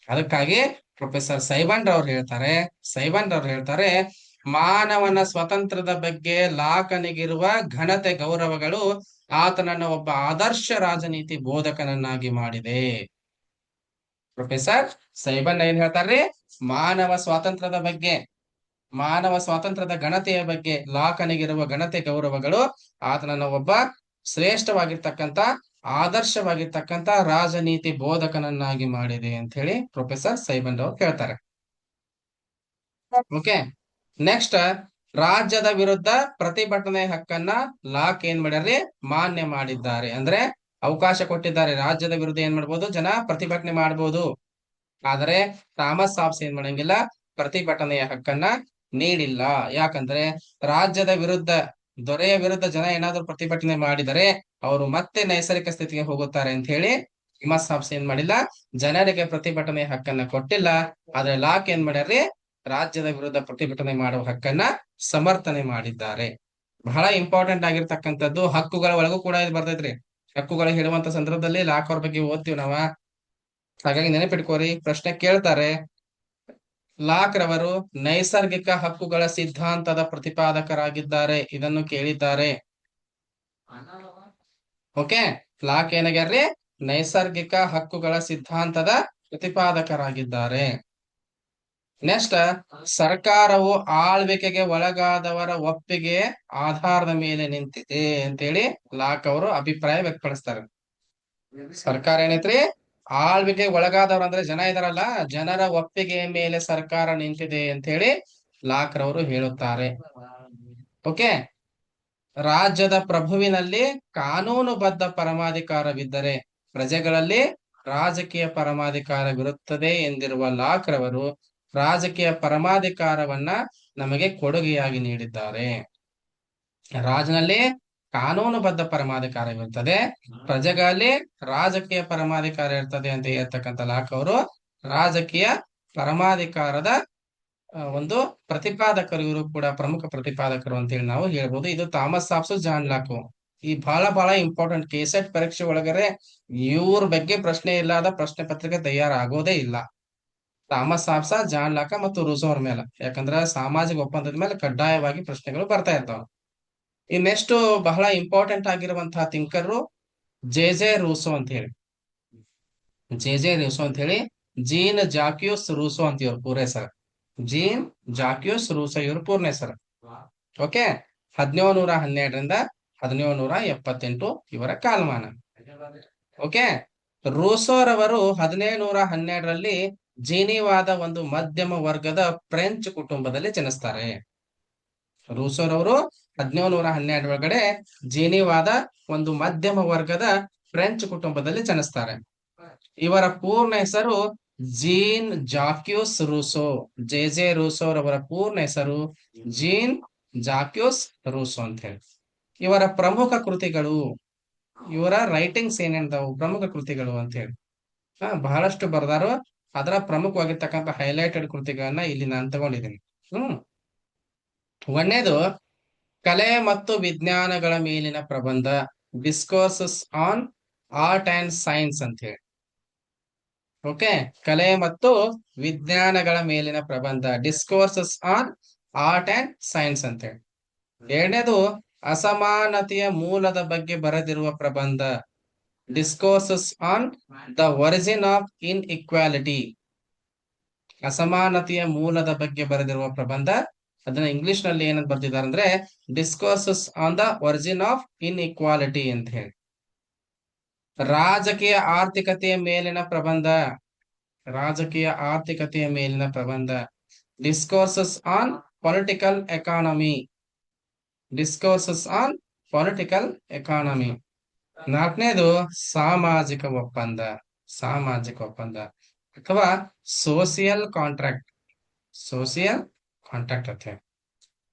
ಅದಕ್ಕಾಗಿ ಪ್ರೊಫೆಸರ್ ಸೈಬಂಡ್ ಅವ್ರು ಹೇಳ್ತಾರೆ, ಮಾನವನ ಸ್ವತಂತ್ರದ ಬಗ್ಗೆ ಲಾಕನಿಗಿರುವ ಘನತೆ ಗೌರವಗಳು ಆತನನ್ನು ಒಬ್ಬ ಆದರ್ಶ ರಾಜನೀತಿ ಬೋಧಕನನ್ನಾಗಿ ಮಾಡಿದೆ. ಪ್ರೊಫೆಸರ್ ಸೈಬಂಡ್ ಏನ್ ಹೇಳ್ತಾರ್ರಿ, ಮಾನವ ಸ್ವಾತಂತ್ರ್ಯದ ಘನತೆಯ ಬಗ್ಗೆ ಲಾಕನಿಗಿರುವ ಘನತೆ ಗೌರವಗಳು ಆತನನ್ನು ಒಬ್ಬ ಶ್ರೇಷ್ಠವಾಗಿರ್ತಕ್ಕಂಥ ಆದರ್ಶವಾಗಿರ್ತಕ್ಕಂತ ರಾಜನೀತಿ ಬೋಧಕನನ್ನಾಗಿ ಮಾಡಿದೆ ಅಂತ ಹೇಳಿ ಪ್ರೊಫೆಸರ್ ಸೈಮನ್ ಅವರು ಹೇಳ್ತಾರೆ. ಓಕೆ, ನೆಕ್ಸ್ಟ್, ರಾಜ್ಯದ ವಿರುದ್ಧ ಪ್ರತಿಭಟನೆ ಹಕ್ಕನ್ನ ಲಾಕ್ ಏನ್ ಮಾಡ್ಯಾರ್ರಿ, ಮಾನ್ಯ ಮಾಡಿದ್ದಾರೆ. ಅಂದ್ರೆ ಅವಕಾಶ ಕೊಟ್ಟಿದ್ದಾರೆ. ರಾಜ್ಯದ ವಿರುದ್ಧ ಏನ್ ಮಾಡ್ಬೋದು, ಜನ ಪ್ರತಿಭಟನೆ ಮಾಡ್ಬೋದು. ಆದರೆ ಥಾಮಸ್ ಹಾಬ್ಸ್ ಏನ್ ಮಾಡಂಗಿಲ್ಲ, ಪ್ರತಿಭಟನೆಯ ಹಕ್ಕನ್ನ ನೀಡಿಲ್ಲ. ಯಾಕಂದ್ರೆ ರಾಜ್ಯದ ವಿರುದ್ಧ, ದೊರೆಯ ವಿರುದ್ಧ ಜನ ಏನಾದ್ರು ಪ್ರತಿಭಟನೆ ಮಾಡಿದರೆ ಅವರು ಮತ್ತೆ ನೈಸರ್ಗಿಕ ಸ್ಥಿತಿಗೆ ಹೋಗುತ್ತಾರೆ ಅಂತ ಹೇಳಿ ಥಾಮಸ್ ಹಾಬ್ಸ್ ಏನ್ ಮಾಡಿಲ್ಲ, ಜನರಿಗೆ ಪ್ರತಿಭಟನೆ ಹಕ್ಕನ್ನ ಕೊಟ್ಟಿಲ್ಲ. ಆದ್ರೆ ಲಾಕ್ ಏನ್ ಮಾಡ್ಯಾರ್ರಿ, ರಾಜ್ಯದ ವಿರುದ್ಧ ಪ್ರತಿಭಟನೆ ಮಾಡುವ ಹಕ್ಕನ್ನ ಸಮರ್ಥನೆ ಮಾಡಿದ್ದಾರೆ. ಬಹಳ ಇಂಪಾರ್ಟೆಂಟ್ ಆಗಿರ್ತಕ್ಕಂಥದ್ದು. ಹಕ್ಕುಗಳ ಒಳಗೂ ಕೂಡ ಇದು ಬರ್ತೈತ್ರಿ. ಹಕ್ಕುಗಳು ಹೇಳುವಂತ ಸಂದರ್ಭದಲ್ಲಿ ಲಾಕ್ ಅವ್ರ ಬಗ್ಗೆ ಓದ್ತೀವಿ ನಾವ. ಹಾಗಾಗಿ ನೆನಪಿಟ್ಕೋರಿ, ಪ್ರಶ್ನೆ ಕೇಳ್ತಾರೆ. ಲಾಕ್ ರವರು ನೈಸರ್ಗಿಕ ಹಕ್ಕುಗಳ ಸಿದ್ಧಾಂತದ ಪ್ರತಿಪಾದಕರಾಗಿದ್ದಾರೆ, ಇದನ್ನು ಕೇಳಿದ್ದಾರೆ. ಓಕೆ, ಲಾಕ್ ಏನಾಗ್ಯಾರ್ರಿ, ನೈಸರ್ಗಿಕ ಹಕ್ಕುಗಳ ಸಿದ್ಧಾಂತದ ಪ್ರತಿಪಾದಕರಾಗಿದ್ದಾರೆ. ನೆಕ್ಸ್ಟ್, ಸರ್ಕಾರವು ಆಳ್ವಿಕೆಗೆ ಒಳಗಾದವರ ಒಪ್ಪಿಗೆ ಆಧಾರದ ಮೇಲೆ ನಿಂತಿದೆ ಅಂತೇಳಿ ಲಾಕ್ ಅವರು ಅಭಿಪ್ರಾಯ ವ್ಯಕ್ತಪಡಿಸ್ತಾರೆ. ಸರ್ಕಾರ ಏನೈತ್ರಿ, ಆಳ್ವಿಕೆಗೆ ಒಳಗಾದವರು ಅಂದ್ರೆ ಜನ ಇದಾರಲ್ಲ, ಜನರ ಒಪ್ಪಿಗೆಯ ಮೇಲೆ ಸರ್ಕಾರ ನಿಂತಿದೆ ಅಂತ ಹೇಳಿ ಲಾಕ್ ರವರು ಹೇಳುತ್ತಾರೆ. ಓಕೆ, ರಾಜ್ಯದ ಪ್ರಭುವಿನಲ್ಲಿ ಕಾನೂನುಬದ್ಧ ಪರಮಾಧಿಕಾರವಿದ್ದರೆ ಪ್ರಜೆಗಳಲ್ಲಿ ರಾಜಕೀಯ ಪರಮಾಧಿಕಾರವಿರುತ್ತದೆ ಎಂದಿರುವ ಲಾಕ್ ರವರು ರಾಜಕೀಯ ಪರಮಾಧಿಕಾರವನ್ನ ನಮಗೆ ಕೊಡುಗೆಯಾಗಿ ನೀಡಿದ್ದಾರೆ. ರಾಜನಲ್ಲಿ ಕಾನೂನುಬದ್ಧ ಪರಮಾಧಿಕಾರವಿರ್ತದೆ, ಪ್ರಜೆಗಳಲ್ಲಿ ರಾಜಕೀಯ ಪರಮಾಧಿಕಾರ ಇರ್ತದೆ ಅಂತ ಹೇಳ್ತಕ್ಕಂಥ ಲಾಕ್ ಅವರು ರಾಜಕೀಯ ಪರಮಾಧಿಕಾರದ ಒಂದು ಪ್ರತಿಪಾದಕರು. ಇವರು ಕೂಡ ಪ್ರಮುಖ ಪ್ರತಿಪಾದಕರು ಅಂತ ಹೇಳಿ ನಾವು ಹೇಳ್ಬೋದು. ಇದು ಥಾಮಸ್ ಹಾಬ್ಸ್, ಜಾನ್ ಲಾಕ್. ಈ ಬಹಳ ಇಂಪಾರ್ಟೆಂಟ್. ಕೆಸೆಟ್ ಪರೀಕ್ಷೆ ಒಳಗಡೆ ಇವ್ರ ಬಗ್ಗೆ ಪ್ರಶ್ನೆ ಇಲ್ಲದ ಪ್ರಶ್ನೆ ಪತ್ರಿಕೆ ತಯಾರಾಗೋದೇ ಇಲ್ಲ. ಥಾಮಸ್ ಹಾಬ್ಸ್, ಜಾನ್ ಲಾಕ್ ಮತ್ತು ರೂಸೋ ಅವ್ರ ಮೇಲೆ. ಯಾಕಂದ್ರೆ ಸಾಮಾಜಿಕ ಒಪ್ಪಂದದ ಮೇಲೆ ಕಡ್ಡಾಯವಾಗಿ ಪ್ರಶ್ನೆಗಳು ಬರ್ತಾ ಇರ್ತಾವ. ಈ ನೆಕ್ಸ್ಟ್ ಬಹಳ ಇಂಪಾರ್ಟೆಂಟ್ ಆಗಿರುವಂತಹ ಥಿಂಕರ್ ಜೆ ರೂಸೋ ಅಂತ ಹೇಳಿ. ಜೆ ರೂಸೋ ಅಂತ ಹೇಳಿ ಜೀನ್ ಜಾಕ್ಯೂಸ್ ರೂಸೋ ಅಂತ ಇವ್ರ ಪೂರ ಹೆಸರು. ಜೀನ್ ಜಾಕ್ಯೂಸ್ ರೂಸೋ ಇವ್ರ ಪೂರ್ಣ ಹೆಸರು. ಓಕೆ, 1712ರಿಂದ 1778 ಇವರ ಕಾಲಮಾನ. ಓಕೆ, ರೂಸೋರವರು 1712ರಲ್ಲಿ ಜೀನಿವಾದ ಒಂದು ಮಧ್ಯಮ ವರ್ಗದ ಫ್ರೆಂಚ್ ಕುಟುಂಬದಲ್ಲಿ ಜನಿಸ್ತಾರೆ. ರೂಸೋರವರು 1712 ಒಳಗಡೆ ಜೀನಿವಾದ ಒಂದು ಮಧ್ಯಮ ವರ್ಗದ ಫ್ರೆಂಚ್ ಕುಟುಂಬದಲ್ಲಿ ಜನಿಸ್ತಾರೆ. ಇವರ ಪೂರ್ಣ ಹೆಸರು ಜೀನ್ ಜಾಕ್ಯೂಸ್ ರೂಸೋ. ಜೆ ರೂಸೋರವರ ಪೂರ್ಣ ಹೆಸರು ಜೀನ್ ಜಾಕ್ಯೂಸ್ ರೂಸೋ ಅಂತ ಹೇಳಿ. ಇವರ ಪ್ರಮುಖ ಕೃತಿಗಳು, ಇವರ ರೈಟಿಂಗ್ಸ್ ಏನೇನ್ದಾವು, ಪ್ರಮುಖ ಕೃತಿಗಳು ಅಂತ ಹೇಳಿ ಬಹಳಷ್ಟು ಬರ್ದಾರು. ಅದರ ಪ್ರಮುಖವಾಗಿರ್ತಕ್ಕಂಥ ಹೈಲೈಟೆಡ್ ಕೃತಿಗಳನ್ನ ಇಲ್ಲಿ ನಾನು ತಗೊಂಡಿದ್ದೀನಿ. ಒಂದನೇದು ಕಲೆ ಮತ್ತು ವಿಜ್ಞಾನಗಳ ಮೇಲಿನ ಪ್ರಬಂಧ, discourses on art and science ಅಂತ ಹೇಳಿ. ಓಕೆ, ಕಲೆ ಮತ್ತು ವಿಜ್ಞಾನಗಳ ಮೇಲಿನ ಪ್ರಬಂಧ, discourses on art and science ಅಂತ ಹೇಳಿ. ಎರಡನೇದು ಅಸಮಾನತೆಯ ಮೂಲದ ಬಗ್ಗೆ ಬರೆದಿರುವ ಪ್ರಬಂಧ, discourses on the origin of inequality. ಅಸಮಾನತೆಯ ಮೂಲದ ಬಗ್ಗೆ ಬರೆದಿರುವ ಪ್ರಬಂಧ, ಅದನ್ನ ಇಂಗ್ಲಿಷ್ ನಲ್ಲಿ ಏನಂತ ಬರ್ತಿದ್ದಾರೆ ಅಂದ್ರೆ discourses on the origin of inequality ಅಂತ ಹೇಳಿ. ರಾಜಕೀಯ ಆರ್ಥಿಕತೆಯ ಮೇಲಿನ ಪ್ರಬಂಧ, ರಾಜಕೀಯ ಆರ್ಥಿಕತೆಯ ಮೇಲಿನ ಪ್ರಬಂಧ, discourses on political economy, discourses on political economy. ನಾಲ್ಕನೇದು ಸಾಮಾಜಿಕ ಒಪ್ಪಂದ, ಸಾಮಾಜಿಕ ಒಪ್ಪಂದ ಅಥವಾ ಸೋಷಿಯಲ್ ಕಾಂಟ್ರಾಕ್ಟ್, ಸೋಷಿಯಲ್ ಕಾಂಟ್ರಾಕ್ಟ್ ಅಂತ ಹೇಳಿ.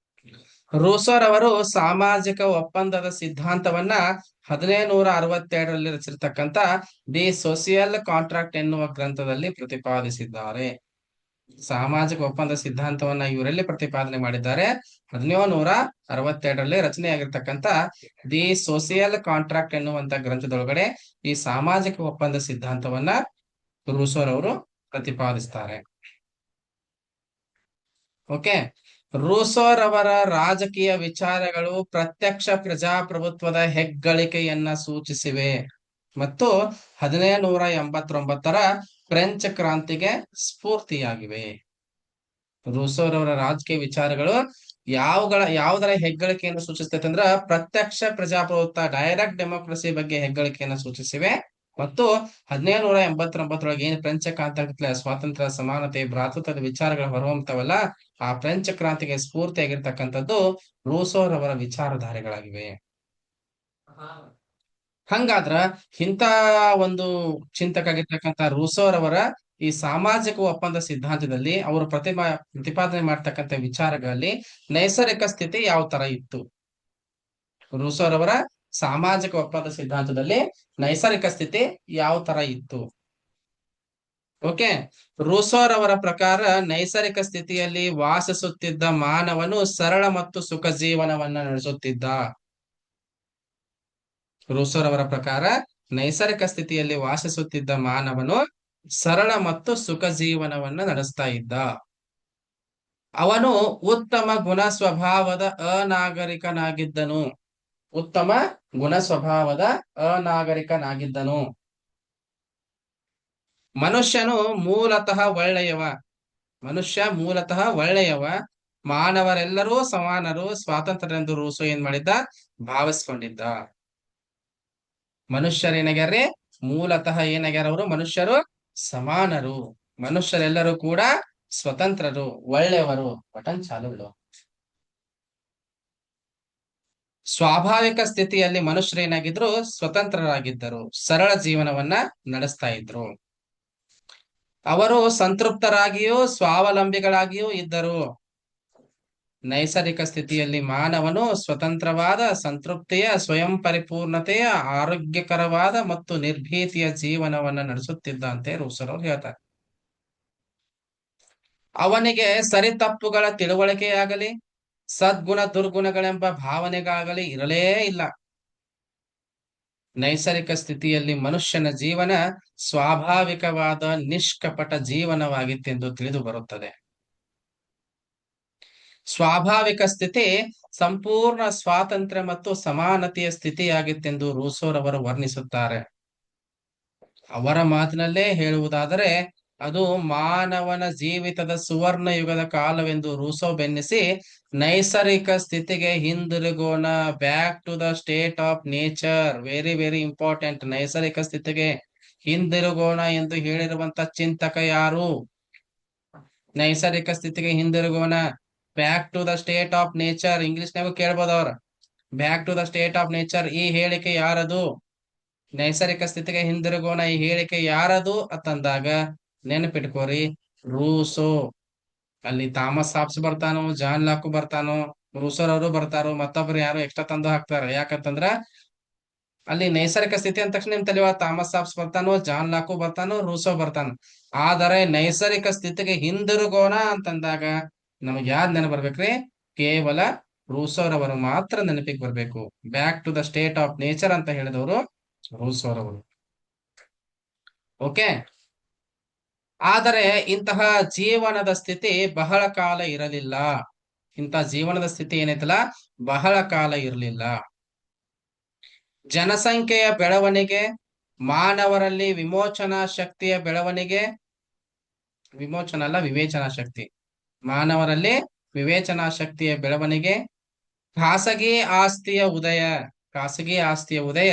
ರೂಸೋರವರು ಸಾಮಾಜಿಕ ಒಪ್ಪಂದದ ಸಿದ್ಧಾಂತವನ್ನ 1762ರಲ್ಲಿ ರಚಿಸಿರ್ತಕ್ಕಂಥ ದಿ ಸೋಷಿಯಲ್ ಕಾಂಟ್ರಾಕ್ಟ್ ಎನ್ನುವ ಗ್ರಂಥದಲ್ಲಿ ಪ್ರತಿಪಾದಿಸಿದ್ದಾರೆ. ಸಾಮಾಜಿಕ ಒಪ್ಪಂದ ಸಿದ್ಧಾಂತವನ್ನ ಇವರಲ್ಲಿ ಪ್ರತಿಪಾದನೆ ಮಾಡಿದ್ದಾರೆ. 1762ರಲ್ಲಿ ರಚನೆಯಾಗಿರ್ತಕ್ಕಂಥ ದಿ ಸೋಷಿಯಲ್ ಕಾಂಟ್ರಾಕ್ಟ್ ಎನ್ನುವಂತ ಗ್ರಂಥದೊಳಗಡೆ ಈ ಸಾಮಾಜಿಕ ಒಪ್ಪಂದ ಸಿದ್ಧಾಂತವನ್ನ ರೂಸೋರವರು ಪ್ರತಿಪಾದಿಸ್ತಾರೆ. ಓಕೆ, ರೂಸೋರವರ ರಾಜಕೀಯ ವಿಚಾರಗಳು ಪ್ರತ್ಯಕ್ಷ ಪ್ರಜಾಪ್ರಭುತ್ವದ ಹೆಗ್ಗಳಿಕೆಯನ್ನ ಸೂಚಿಸಿವೆ ಮತ್ತು 1789ರ ಫ್ರೆಂಚ್ ಕ್ರಾಂತಿಗೆ ಸ್ಫೂರ್ತಿಯಾಗಿವೆ. ರೂಸೋರವರ ರಾಜಕೀಯ ವಿಚಾರಗಳು ಯಾವುದರ ಹೆಗ್ಗಳಿಕೆಯನ್ನು ಸೂಚಿಸ್ತೈತೆ ಅಂದ್ರ ಪ್ರತ್ಯಕ್ಷ ಪ್ರಜಾಪ್ರಭುತ್ವ ಡೈರೆಕ್ಟ್ ಡೆಮೋಕ್ರಸಿ ಬಗ್ಗೆ ಹೆಗ್ಗಳಿಕೆಯನ್ನು ಸೂಚಿಸಿವೆ. ಮತ್ತು 1789 ಏನ್ ಫ್ರೆಂಚ್ ಕ್ರಾಂತಿ ಸ್ವಾತಂತ್ರ್ಯ, ಸಮಾನತೆ, ಭ್ರಾತೃತ್ವದ ವಿಚಾರಗಳು ಹೊರಹೊಮ್ಮತವಲ್ಲ, ಆ ಫ್ರೆಂಚ್ ಕ್ರಾಂತಿಗೆ ಸ್ಫೂರ್ತಿಯಾಗಿರ್ತಕ್ಕಂಥದ್ದು ರೂಸೋರವರ ವಿಚಾರಧಾರೆಗಳಾಗಿವೆ. ಹಂಗಾದ್ರ ಇಂಥ ಒಂದು ಚಿಂತಕ ರೂಸೋರವರ ಈ ಸಾಮಾಜಿಕ ಒಪ್ಪಂದ ಸಿದ್ಧಾಂತದಲ್ಲಿ ಅವರು ಪ್ರತಿಪಾದನೆ ಮಾಡ್ತಕ್ಕಂಥ ವಿಚಾರಗಳಲ್ಲಿ ನೈಸರ್ಗಿಕ ಸ್ಥಿತಿ ಯಾವ ತರ ಇತ್ತು? ರೂಸೋರವರ ಸಾಮಾಜಿಕ ಒಪ್ಪಂದ ಸಿದ್ಧಾಂತದಲ್ಲಿ ನೈಸರ್ಗಿಕ ಸ್ಥಿತಿ ಯಾವ ತರ ಇತ್ತು? ಓಕೆ, ರೂಸೋರವರ ಪ್ರಕಾರ ನೈಸರ್ಗಿಕ ಸ್ಥಿತಿಯಲ್ಲಿ ವಾಸಿಸುತ್ತಿದ್ದ ಮಾನವನು ಸರಳ ಮತ್ತು ಸುಖ ಜೀವನವನ್ನ ನಡೆಸುತ್ತಿದ್ದ. ರೂಸೋರವರ ಪ್ರಕಾರ ನೈಸರ್ಗಿಕ ಸ್ಥಿತಿಯಲ್ಲಿ ವಾಸಿಸುತ್ತಿದ್ದ ಮಾನವನು ಸರಳ ಮತ್ತು ಸುಖ ಜೀವನವನ್ನ ನಡೆಸ್ತಾ ಇದ್ದ. ಅವನು ಉತ್ತಮ ಗುಣ ಸ್ವಭಾವದ ಅನಾಗರಿಕನಾಗಿದ್ದನು. ಉತ್ತಮ ಗುಣ ಸ್ವಭಾವದ ಅನಾಗರಿಕನಾಗಿದ್ದನು. ಮನುಷ್ಯ ಮೂಲತಃ ಒಳ್ಳೆಯವ. ಮಾನವರೆಲ್ಲರೂ ಸಮಾನರು, ಸ್ವಾತಂತ್ರ್ಯರೆಂದು ರೂಸೋ ಏನ್ ಮಾಡಿದ್ದ? ಭಾವಿಸ್ಕೊಂಡಿದ್ದ. ಮನುಷ್ಯರೇನಾಗ್ಯಾರ್ರಿ? ಮೂಲತಃ ಏನಾಗ್ಯಾರ ಅವರು? ಮನುಷ್ಯರು ಸಮಾನರು, ಮನುಷ್ಯರೆಲ್ಲರೂ ಕೂಡ ಸ್ವತಂತ್ರರು, ಒಳ್ಳೆಯವರು. ಬಟನ್ ಚಾಲು ಇಡು. ಸ್ವಾಭಾವಿಕ ಸ್ಥಿತಿಯಲ್ಲಿ ಮನುಷ್ಯರೇನಾಗಿದ್ರು? ಸ್ವತಂತ್ರರಾಗಿದ್ದರು, ಸರಳ ಜೀವನವನ್ನ ನಡೆಸ್ತಾ ಇದ್ರು. ಅವರು ಸಂತೃಪ್ತರಾಗಿಯೂ ಸ್ವಾವಲಂಬಿಗಳಾಗಿಯೂ ಇದ್ದರು. ನೈಸರ್ಗಿಕ ಸ್ಥಿತಿಯಲ್ಲಿ ಮಾನವನು ಸ್ವತಂತ್ರವಾದ, ಸಂತೃಪ್ತಿಯ, ಸ್ವಯಂ ಪರಿಪೂರ್ಣತೆಯ, ಆರೋಗ್ಯಕರವಾದ ಮತ್ತು ನಿರ್ಭೀತಿಯ ಜೀವನವನ್ನ ನಡೆಸುತ್ತಿದ್ದ ಅಂತ ರೂಸೋರವ್ರು ಹೇಳ್ತಾರೆ. ಅವನಿಗೆ ಸರಿ ತಪ್ಪುಗಳ ತಿಳುವಳಿಕೆಯಾಗಲಿ ಸದ್ಗುಣ ದುರ್ಗುಣಗಳೆಂಬ ಭಾವನೆಗಾಗಲಿ ಇರಲೇ ಇಲ್ಲ. ನೈಸರ್ಗಿಕ ಸ್ಥಿತಿಯಲ್ಲಿ ಮನುಷ್ಯನ ಜೀವನ ಸ್ವಾಭಾವಿಕವಾದ ನಿಷ್ಕಪಟ ಜೀವನವಾಗಿತ್ತೆಂದು ತಿಳಿದು ಬರುತ್ತದೆ. ಸ್ವಾಭಾವಿಕ ಸ್ಥಿತಿ ಸಂಪೂರ್ಣ ಸ್ವಾತಂತ್ರ್ಯ ಮತ್ತು ಸಮಾನತೆಯ ಸ್ಥಿತಿಯಾಗಿತ್ತೆಂದು ರೂಸೋರವರು ವರ್ಣಿಸುತ್ತಾರೆ. ಅವರ ಮಾತಿನಲ್ಲೇ ಹೇಳುವುದಾದರೆ ಅದು ಮಾನವನ ಜೀವಿತದ ಸುವರ್ಣ ಯುಗದ ಕಾಲವೆಂದು ರೂಸೋ ಬೆನ್ನಿಸಿ, ನೈಸರ್ಗಿಕ ಸ್ಥಿತಿಗೆ ಹಿಂದಿರುಗೋಣ, back to the state of nature. Very very important. ನೈಸರ್ಗಿಕ ಸ್ಥಿತಿಗೆ ಹಿಂದಿರುಗೋಣ ಎಂದು ಹೇಳಿರುವಂತ ಚಿಂತಕ ಯಾರು? ನೈಸರ್ಗಿಕ ಸ್ಥಿತಿಗೆ ಹಿಂದಿರುಗೋಣ, back to the state of nature. ಇಂಗ್ಲಿಷ್ನಾಗೂ ಕೇಳ್ಬೋದು ಅವ್ರ. Back to the state of nature, ಈ ಹೇಳಿಕೆ ಯಾರದು? ನೈಸರ್ಗಿಕ ಸ್ಥಿತಿಗೆ ಹಿಂದಿರುಗೋಣ ಈ ಹೇಳಿಕೆ ಯಾರದು ಅಂತಂದಾಗ ನೆನಪಿಟ್ಕೋರಿ, ರೂಸೋ. ಅಲ್ಲಿ ಥಾಮಸ್ ಹಾಬ್ಸ್ ಬರ್ತಾನೋ, ಜಾನ್ ಲಾಕು ಬರ್ತಾನೋ, ರೂಸೋರವರು ಬರ್ತಾರೋ, ಮತ್ತೊಬ್ರು ಯಾರು ಎಕ್ಸ್ಟ್ರಾ ತಂದು ಹಾಕ್ತಾರ. ಯಾಕಂತಂದ್ರ ಅಲ್ಲಿ ನೈಸರ್ಗಿಕ ಸ್ಥಿತಿ ಅಂದ ತಕ್ಷಣ ನಿಮ್ ತಲೆವ ಥಾಮಸ್ ಹಾಬ್ಸ್ ಬರ್ತಾನೋ, ಜಾನ್ ಲಾಕು ಬರ್ತಾನೋ, ರೂಸೋ ಬರ್ತಾನೋ. ಆದರೆ ನೈಸರ್ಗಿಕ ಸ್ಥಿತಿಗೆ ಹಿಂದಿರುಗೋಣ ಅಂತಂದಾಗ ನಮಗ್ ಯಾವ್ದ್ ನೆನಪು ಬರ್ಬೇಕ್ರಿ? ಕೇವಲ ರೂಸೋರವರು ಮಾತ್ರ ನೆನಪಿಗೆ ಬರ್ಬೇಕು. Back to the state of nature ಅಂತ ಹೇಳಿದವರು ರೂಸೋರವರು. ಓಕೆ, ಆದರೆ ಇಂತಹ ಜೀವನದ ಸ್ಥಿತಿ ಬಹಳ ಕಾಲ ಇರಲಿಲ್ಲ. ಇಂತಹ ಜೀವನದ ಸ್ಥಿತಿ ಏನೈತಲ್ಲ, ಬಹಳ ಕಾಲ ಇರಲಿಲ್ಲ. ಜನಸಂಖ್ಯೆಯ ಬೆಳವಣಿಗೆ, ಮಾನವರಲ್ಲಿ ವಿಮೋಚನಾ ಶಕ್ತಿಯ ಬೆಳವಣಿಗೆ, ವಿಮೋಚನ ಅಲ್ಲ ವಿವೇಚನಾ ಶಕ್ತಿ, ಮಾನವರಲ್ಲಿ ವಿವೇಚನಾ ಶಕ್ತಿಯ ಬೆಳವಣಿಗೆ, ಖಾಸಗಿ ಆಸ್ತಿಯ ಉದಯ,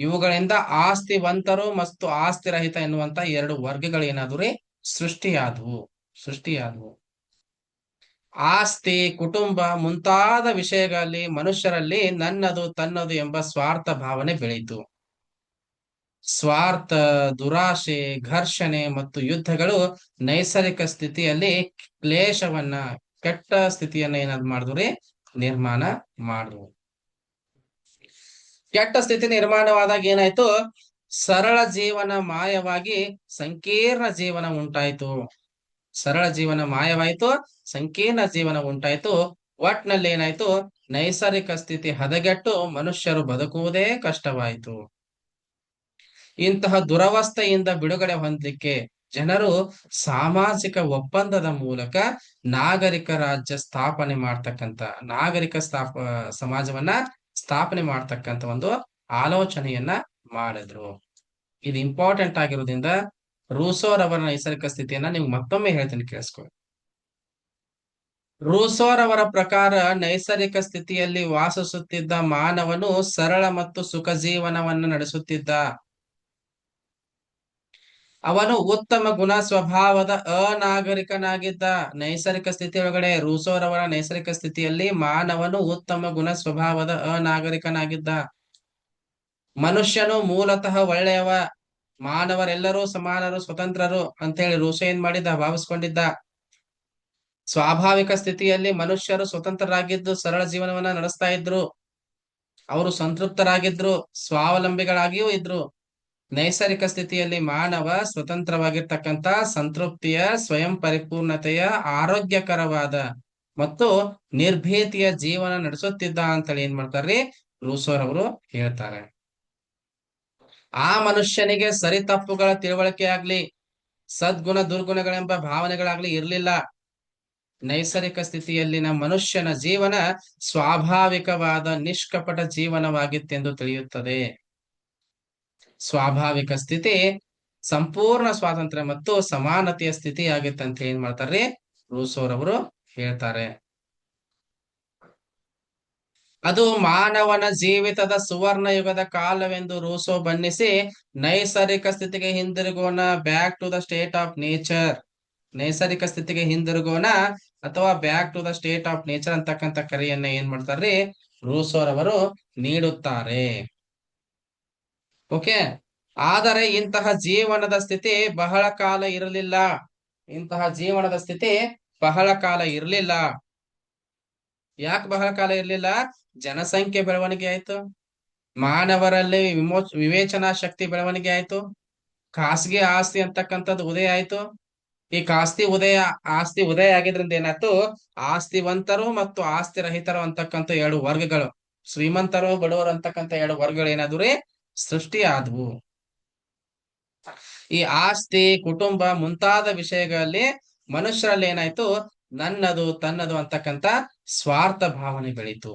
ಇವುಗಳಿಂದ ಆಸ್ತಿವಂತರು ಮತ್ತು ಆಸ್ತಿರಹಿತ ಎನ್ನುವಂತ ಎರಡು ವರ್ಗಗಳು ಏನಾದ್ರೂ ಸೃಷ್ಟಿಯಾದವು. ಆಸ್ತಿ, ಕುಟುಂಬ ಮುಂತಾದ ವಿಷಯಗಳಲ್ಲಿ ಮನುಷ್ಯರಲ್ಲಿ ನನ್ನದು ತನ್ನದು ಎಂಬ ಸ್ವಾರ್ಥ ಭಾವನೆ ಬೆಳೆಯಿತು. ಸ್ವಾರ್ಥ, ದುರಾಶೆ, ಘರ್ಷಣೆ ಮತ್ತು ಯುದ್ಧಗಳು ನೈಸರ್ಗಿಕ ಸ್ಥಿತಿಯಲ್ಲಿ ಕ್ಲೇಶವನ್ನ, ಕೆಟ್ಟ ಸ್ಥಿತಿಯನ್ನ ಏನಾದ್ರು ಮಾಡಿದ್ರಿ? ನಿರ್ಮಾಣ ಮಾಡಿದ್ವು. ಕೆಟ್ಟ ಸ್ಥಿತಿ ನಿರ್ಮಾಣವಾದಾಗ ಏನಾಯ್ತು? ಸರಳ ಜೀವನ ಮಾಯವಾಗಿ ಸಂಕೀರ್ಣ ಜೀವನ ಉಂಟಾಯ್ತು. ಸರಳ ಜೀವನ ಮಾಯವಾಯ್ತು, ಸಂಕೀರ್ಣ ಜೀವನ ಉಂಟಾಯ್ತು. ಒಟ್ನಲ್ಲಿ ಏನಾಯ್ತು? ನೈಸರ್ಗಿಕ ಸ್ಥಿತಿ ಹದಗೆಟ್ಟು ಮನುಷ್ಯರು ಬದುಕುವುದೇ ಕಷ್ಟವಾಯಿತು. ಇಂತಹ ದುರವಸ್ಥೆಯಿಂದ ಬಿಡುಗಡೆ ಹೊಂದಲಿಕ್ಕೆ ಜನರು ಸಾಮಾಜಿಕ ಒಪ್ಪಂದದ ಮೂಲಕ ನಾಗರಿಕ ರಾಜ್ಯ ಸ್ಥಾಪನೆ ಮಾಡ್ತಕ್ಕಂಥ, ಸಮಾಜವನ್ನ ಸ್ಥಾಪನೆ ಮಾಡ್ತಕ್ಕಂಥ ಒಂದು ಆಲೋಚನೆಯನ್ನ ಮಾಡಿದ್ರು. ಇದು ಇಂಪಾರ್ಟೆಂಟ್ ಆಗಿರೋದ್ರಿಂದ ರೂಸೋರವರ ನೈಸರ್ಗಿಕ ಸ್ಥಿತಿಯನ್ನ ನೀವು ಮತ್ತೊಮ್ಮೆ ಹೇಳ್ತೀನಿ, ಕೇಳಿಸ್ಕೊಳ್ಳಿ. ರೂಸೋರವರ ಪ್ರಕಾರ ನೈಸರ್ಗಿಕ ಸ್ಥಿತಿಯಲ್ಲಿ ವಾಸಿಸುತ್ತಿದ್ದ ಮಾನವನು ಸರಳ ಮತ್ತು ಸುಖ ಜೀವನವನ್ನು ನಡೆಸುತ್ತಿದ್ದ. ಅವನು ಉತ್ತಮ ಗುಣ ಸ್ವಭಾವದ ಅನಾಗರಿಕನಾಗಿದ್ದ. ನೈಸರ್ಗಿಕ ಸ್ಥಿತಿಯೊಳಗಡೆ ರೂಸೋರವರ ನೈಸರ್ಗಿಕ ಸ್ಥಿತಿಯಲ್ಲಿ ಮಾನವನು ಉತ್ತಮ ಗುಣ ಸ್ವಭಾವದ ಅನಾಗರಿಕನಾಗಿದ್ದ. ಮನುಷ್ಯನು ಮೂಲತಃ ಒಳ್ಳೆಯವ, ಮಾನವರೆಲ್ಲರೂ ಸಮಾನರು, ಸ್ವತಂತ್ರರು ಅಂತ ಹೇಳಿ ರೂಸೋ ಏನ್ ಮಾಡಿದ್ದ, ಭಾವಿಸ್ಕೊಂಡಿದ್ದ. ಸ್ವಾಭಾವಿಕ ಸ್ಥಿತಿಯಲ್ಲಿ ಮನುಷ್ಯರು ಸ್ವತಂತ್ರರಾಗಿದ್ದು ಸರಳ ಜೀವನವನ್ನ ನಡೆಸ್ತಾ ಇದ್ರು. ಅವರು ಸಂತೃಪ್ತರಾಗಿದ್ರು, ಸ್ವಾವಲಂಬಿಗಳಾಗಿಯೂ ಇದ್ರು. ನೈಸರ್ಗಿಕ ಸ್ಥಿತಿಯಲ್ಲಿ ಮಾನವ ಸ್ವತಂತ್ರವಾಗಿರ್ತಕ್ಕಂಥ ಸಂತೃಪ್ತಿಯ, ಸ್ವಯಂ ಪರಿಪೂರ್ಣತೆಯ, ಆರೋಗ್ಯಕರವಾದ ಮತ್ತು ನಿರ್ಭೀತಿಯ ಜೀವನ ನಡೆಸುತ್ತಿದ್ದ ಅಂತೇಳಿ ಏನ್ ಮಾಡ್ತಾರ್ರಿ ರೂಸೋರವರು ಹೇಳ್ತಾರೆ. ಆ ಮನುಷ್ಯನಿಗೆ ಸರಿ ತಪ್ಪುಗಳ ತಿಳುವಳಿಕೆ ಆಗ್ಲಿ, ಸದ್ಗುಣ ದುರ್ಗುಣಗಳೆಂಬ ಭಾವನೆಗಳಾಗ್ಲಿ ಇರ್ಲಿಲ್ಲ. ನೈಸರ್ಗಿಕ ಸ್ಥಿತಿಯಲ್ಲಿನ ಮನುಷ್ಯನ ಜೀವನ ಸ್ವಾಭಾವಿಕವಾದ ನಿಷ್ಕಪಟ ಜೀವನವಾಗಿತ್ತೆಂದು ತಿಳಿಯುತ್ತದೆ. ಸ್ವಾಭಾವಿಕ ಸ್ಥಿತಿ ಸಂಪೂರ್ಣ ಸ್ವಾತಂತ್ರ್ಯ ಮತ್ತು ಸಮಾನತೆಯ ಸ್ಥಿತಿ ಆಗಿತ್ತಂತ ಏನ್ ಮಾಡ್ತಾರ್ರಿ ರೂಸೋರವರು ಹೇಳ್ತಾರೆ. ಅದು ಮಾನವನ ಜೀವಿತದ ಸುವರ್ಣ ಯುಗದ ಕಾಲವೆಂದು ರೂಸೋ ಬಣ್ಣಿಸಿ, ನೈಸರ್ಗಿಕ ಸ್ಥಿತಿಗೆ ಹಿಂದಿರುಗೋಣ, back to the state of nature, ನೈಸರ್ಗಿಕ ಸ್ಥಿತಿಗೆ ಹಿಂದಿರುಗೋಣ ಅಥವಾ back to the state of nature ಅಂತಕ್ಕಂಥ ಕರೆಯನ್ನ ಏನ್ ಮಾಡ್ತಾರ್ರಿ ರೂಸೋರವರು ನೀಡುತ್ತಾರೆ. ಓಕೆ. ಆದರೆ ಇಂತಹ ಜೀವನದ ಸ್ಥಿತಿ ಬಹಳ ಕಾಲ ಇರಲಿಲ್ಲ. ಇಂತಹ ಜೀವನದ ಸ್ಥಿತಿ ಬಹಳ ಕಾಲ ಇರಲಿಲ್ಲ. ಯಾಕೆ ಬಹಳ ಕಾಲ ಇರಲಿಲ್ಲ? ಜನಸಂಖ್ಯೆ ಬೆಳವಣಿಗೆ ಆಯ್ತು, ಮಾನವರಲ್ಲಿ ವಿವೇಚನಾ ಶಕ್ತಿ ಬೆಳವಣಿಗೆ ಆಯ್ತು, ಖಾಸಗಿ ಆಸ್ತಿ ಅಂತಕ್ಕಂಥದ್ದು ಉದಯ ಆಯ್ತು. ಈ ಆಸ್ತಿ ಉದಯ ಆಗಿದ್ರಿಂದ ಏನಾಯ್ತು, ಆಸ್ತಿವಂತರು ಮತ್ತು ಆಸ್ತಿ ರಹಿತರು ಅಂತಕ್ಕಂಥ ಎರಡು ವರ್ಗಗಳು, ಶ್ರೀಮಂತರು ಬಡವರು ಅಂತಕ್ಕಂಥ ಎರಡು ವರ್ಗಗಳು ಏನಾದ್ರೂ ಸೃಷ್ಟಿ ಆದವು. ಈ ಆಸ್ತಿ, ಕುಟುಂಬ ಮುಂತಾದ ವಿಷಯಗಳಲ್ಲಿ ಮನುಷ್ಯರಲ್ಲಿ ಏನಾಯ್ತು, ನನ್ನದು ತನ್ನದು ಅಂತಕ್ಕಂಥ ಸ್ವಾರ್ಥ ಭಾವನೆ ಬೆಳೀತು.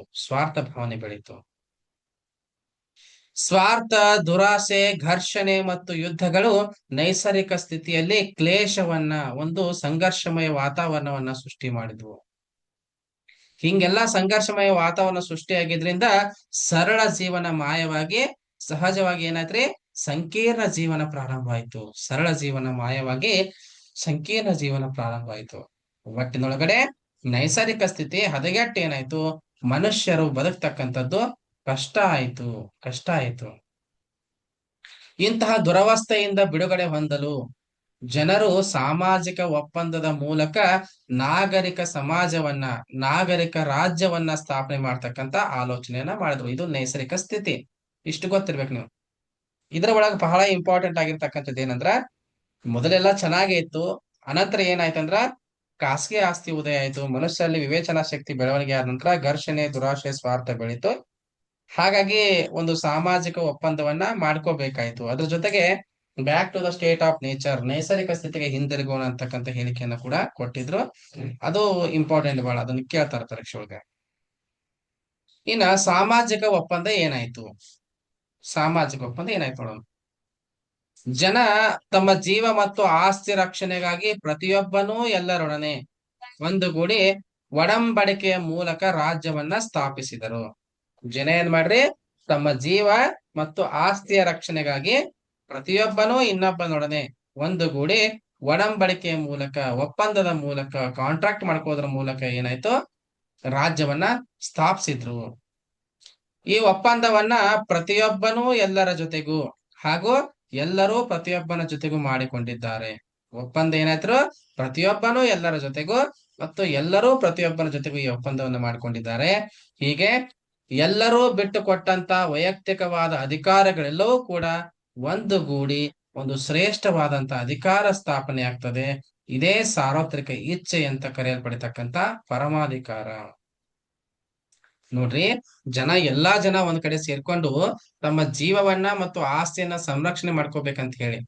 ಸ್ವಾರ್ಥ, ದುರಾಸೆ, ಘರ್ಷಣೆ ಮತ್ತು ಯುದ್ಧಗಳು ನೈಸರ್ಗಿಕ ಸ್ಥಿತಿಯಲ್ಲಿ ಕ್ಲೇಶವನ್ನ, ಒಂದು ಸಂಘರ್ಷಮಯ ವಾತಾವರಣವನ್ನ ಸೃಷ್ಟಿ ಮಾಡಿದ್ವು. ಹಿಂಗೆಲ್ಲಾ ಸಂಘರ್ಷಮಯ ವಾತಾವರಣ ಸೃಷ್ಟಿಯಾಗಿದ್ರಿಂದ ಸರಳ ಜೀವನ ಮಾಯವಾಗಿ ಸಹಜವಾಗಿ ಏನಾಯ್ತ್ರಿ, ಸಂಕೀರ್ಣ ಜೀವನ ಪ್ರಾರಂಭ ಆಯ್ತು. ಸರಳ ಜೀವನ ಮಾಯವಾಗಿ ಸಂಕೀರ್ಣ ಜೀವನ ಪ್ರಾರಂಭ ಆಯ್ತು. ಒಟ್ಟಿನೊಳಗಡೆ ನೈಸರ್ಗಿಕ ಸ್ಥಿತಿ ಹದಗೆಟ್ಟು ಏನಾಯ್ತು, ಮನುಷ್ಯರು ಬದುಕ್ತಕ್ಕಂಥದ್ದು ಕಷ್ಟ ಆಯ್ತು. ಇಂತಹ ದುರವಸ್ಥೆಯಿಂದ ಬಿಡುಗಡೆ ಹೊಂದಲು ಜನರು ಸಾಮಾಜಿಕ ಒಪ್ಪಂದದ ಮೂಲಕ ನಾಗರಿಕ ಸಮಾಜವನ್ನ, ನಾಗರಿಕ ರಾಜ್ಯವನ್ನ ಸ್ಥಾಪನೆ ಮಾಡ್ತಕ್ಕಂಥ ಆಲೋಚನೆಯನ್ನ ಮಾಡಿದ್ರು. ಇದು ನೈಸರ್ಗಿಕ ಸ್ಥಿತಿ. ಇಷ್ಟು ಗೊತ್ತಿರ್ಬೇಕು ನೀವು. ಇದ್ರ ಒಳಗೆ ಬಹಳ ಇಂಪಾರ್ಟೆಂಟ್ ಆಗಿರ್ತಕ್ಕಂಥದ್ದು ಏನಂದ್ರ, ಮೊದಲೆಲ್ಲ ಚೆನ್ನಾಗೇ ಇತ್ತು, ಅನಂತರ ಏನಾಯ್ತಂದ್ರ ಖಾಸಗಿ ಆಸ್ತಿ ಉದಯ ಆಯ್ತು, ಮನುಷ್ಯರಲ್ಲಿ ವಿವೇಚನಾ ಶಕ್ತಿ ಬೆಳವಣಿಗೆ ಆದ ನಂತರ ಘರ್ಷಣೆ, ದುರಾಶೆ, ಸ್ವಾರ್ಥ ಬೆಳೀತು. ಹಾಗಾಗಿ ಒಂದು ಸಾಮಾಜಿಕ ಒಪ್ಪಂದವನ್ನ ಮಾಡ್ಕೋಬೇಕಾಯ್ತು. ಅದ್ರ ಜೊತೆಗೆ back to the state of nature, ನೈಸರ್ಗಿಕ ಸ್ಥಿತಿಗೆ ಹಿಂದಿರುಗೋಣ ಅಂತಕ್ಕಂಥ ಹೇಳಿಕೆಯನ್ನ ಕೂಡ ಕೊಟ್ಟಿದ್ರು. ಅದು ಇಂಪಾರ್ಟೆಂಟ್ ಬಹಳ, ಅದನ್ನ ಕೇಳ್ತಾರ ಪರೀಕ್ಷೆ ಒಳಗೆ. ಇನ್ನ ಸಾಮಾಜಿಕ ಒಪ್ಪಂದ ಏನಾಯ್ತು ನೋಡೋಣ. ಜನ ತಮ್ಮ ಜೀವ ಮತ್ತು ಆಸ್ತಿ ರಕ್ಷಣೆಗಾಗಿ ಪ್ರತಿಯೊಬ್ಬನೂ ಎಲ್ಲರೊಡನೆ ಒಂದುಗೂಡಿ ಒಡಂಬಡಿಕೆಯ ಮೂಲಕ ರಾಜ್ಯವನ್ನ ಸ್ಥಾಪಿಸಿದರು. ಜನ ಏನ್ ಮಾಡ್ರಿ, ತಮ್ಮ ಜೀವ ಮತ್ತು ಆಸ್ತಿಯ ರಕ್ಷಣೆಗಾಗಿ ಪ್ರತಿಯೊಬ್ಬನೂ ಇನ್ನೊಬ್ಬನೊಡನೆ ಒಂದುಗೂಡಿ ಒಡಂಬಡಿಕೆಯ ಮೂಲಕ, ಒಪ್ಪಂದದ ಮೂಲಕ, ಕಾಂಟ್ರಾಕ್ಟ್ ಮಾಡ್ಕೋದ್ರ ಮೂಲಕ ಏನಾಯ್ತು, ರಾಜ್ಯವನ್ನ ಸ್ಥಾಪಿಸಿದ್ರು. ಈ ಒಪ್ಪಂದವನ್ನ ಪ್ರತಿಯೊಬ್ಬನೂ ಎಲ್ಲರ ಜೊತೆಗೂ ಹಾಗೂ ಎಲ್ಲರೂ ಪ್ರತಿಯೊಬ್ಬನ ಜೊತೆಗೂ ಮಾಡಿಕೊಂಡಿದ್ದಾರೆ. ಒಪ್ಪಂದ ಏನಾಯ್ತು, ಪ್ರತಿಯೊಬ್ಬನೂ ಎಲ್ಲರ ಜೊತೆಗೂ ಮತ್ತು ಎಲ್ಲರೂ ಪ್ರತಿಯೊಬ್ಬನ ಜೊತೆಗೂ ಈ ಒಪ್ಪಂದವನ್ನು ಮಾಡಿಕೊಂಡಿದ್ದಾರೆ. ಹೀಗೆ ಎಲ್ಲರೂ ಬಿಟ್ಟುಕೊಟ್ಟಂತ ವೈಯಕ್ತಿಕವಾದ ಅಧಿಕಾರಗಳೆಲ್ಲವೂ ಕೂಡ ಒಂದುಗೂಡಿ ಒಂದು ಶ್ರೇಷ್ಠವಾದಂತ ಅಧಿಕಾರ ಸ್ಥಾಪನೆ ಆಗ್ತದೆ. ಇದೇ ಸಾರ್ವತ್ರಿಕ ಇಚ್ಛೆ ಅಂತ ಕರೆಯಲ್ಪಡತಕ್ಕಂತ ಪರಮಾಧಿಕಾರ. ನೋಡ್ರಿ, ಎಲ್ಲಾ ಜನ ಒಂದ್ ಕಡೆ ಸೇರ್ಕೊಂಡು ತಮ್ಮ ಜೀವವನ್ನ ಮತ್ತು ಆಸ್ತಿಯನ್ನ ಸಂರಕ್ಷಣೆ ಮಾಡ್ಕೋಬೇಕಂತ ಹೇಳಿ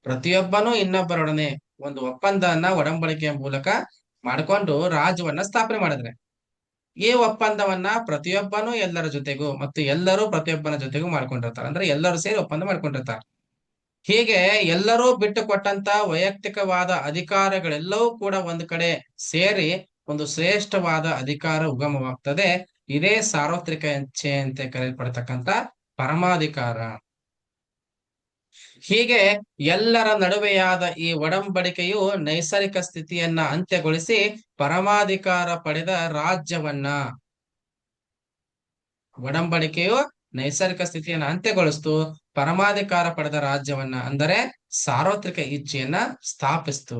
ಪ್ರತಿಯೊಬ್ಬನೂ ಇನ್ನೊಬ್ಬರೊಡನೆ ಒಂದು ಒಡಂಬಡಿಕೆಯ ಮೂಲಕ ಮಾಡ್ಕೊಂಡು ರಾಜ್ಯವನ್ನ ಸ್ಥಾಪನೆ ಮಾಡಿದ್ರೆ, ಈ ಒಪ್ಪಂದವನ್ನ ಪ್ರತಿಯೊಬ್ಬನೂ ಎಲ್ಲರ ಜೊತೆಗೂ ಮತ್ತು ಎಲ್ಲರೂ ಪ್ರತಿಯೊಬ್ಬನ ಜೊತೆಗೂ ಮಾಡ್ಕೊಂಡಿರ್ತಾರೆ. ಅಂದ್ರೆ ಎಲ್ಲರೂ ಸೇರಿ ಒಪ್ಪಂದ ಮಾಡ್ಕೊಂಡಿರ್ತಾರೆ. ಹೀಗೆ ಎಲ್ಲರೂ ಬಿಟ್ಟು ಕೊಟ್ಟಂತ ವೈಯಕ್ತಿಕವಾದ ಅಧಿಕಾರಗಳೆಲ್ಲವೂ ಕೂಡ ಒಂದ್ ಕಡೆ ಸೇರಿ ಒಂದು ಶ್ರೇಷ್ಠವಾದ ಅಧಿಕಾರ ಉಗಮವಾಗ್ತದೆ. ಇದೇ ಸಾರ್ವತ್ರಿಕ ಇಚ್ಛೆ ಅಂತ ಕರೆಯಲ್ಪಡ್ತಕ್ಕಂತ ಪರಮಾಧಿಕಾರ. ಹೀಗೆ ಎಲ್ಲರ ನಡುವೆಯಾದ ಈ ಒಡಂಬಡಿಕೆಯು ನೈಸರ್ಗಿಕ ಸ್ಥಿತಿಯನ್ನ ಅಂತ್ಯಗೊಳಿಸಿ ಪರಮಾಧಿಕಾರ ಪಡೆದ ರಾಜ್ಯವನ್ನ, ಒಡಂಬಡಿಕೆಯು ನೈಸರ್ಗಿಕ ಸ್ಥಿತಿಯನ್ನು ಅಂತ್ಯಗೊಳಿಸ್ತು, ಪರಮಾಧಿಕಾರ ಪಡೆದ ರಾಜ್ಯವನ್ನ ಅಂದರೆ ಸಾರ್ವತ್ರಿಕ ಇಚ್ಛೆಯನ್ನ ಸ್ಥಾಪಿಸ್ತು.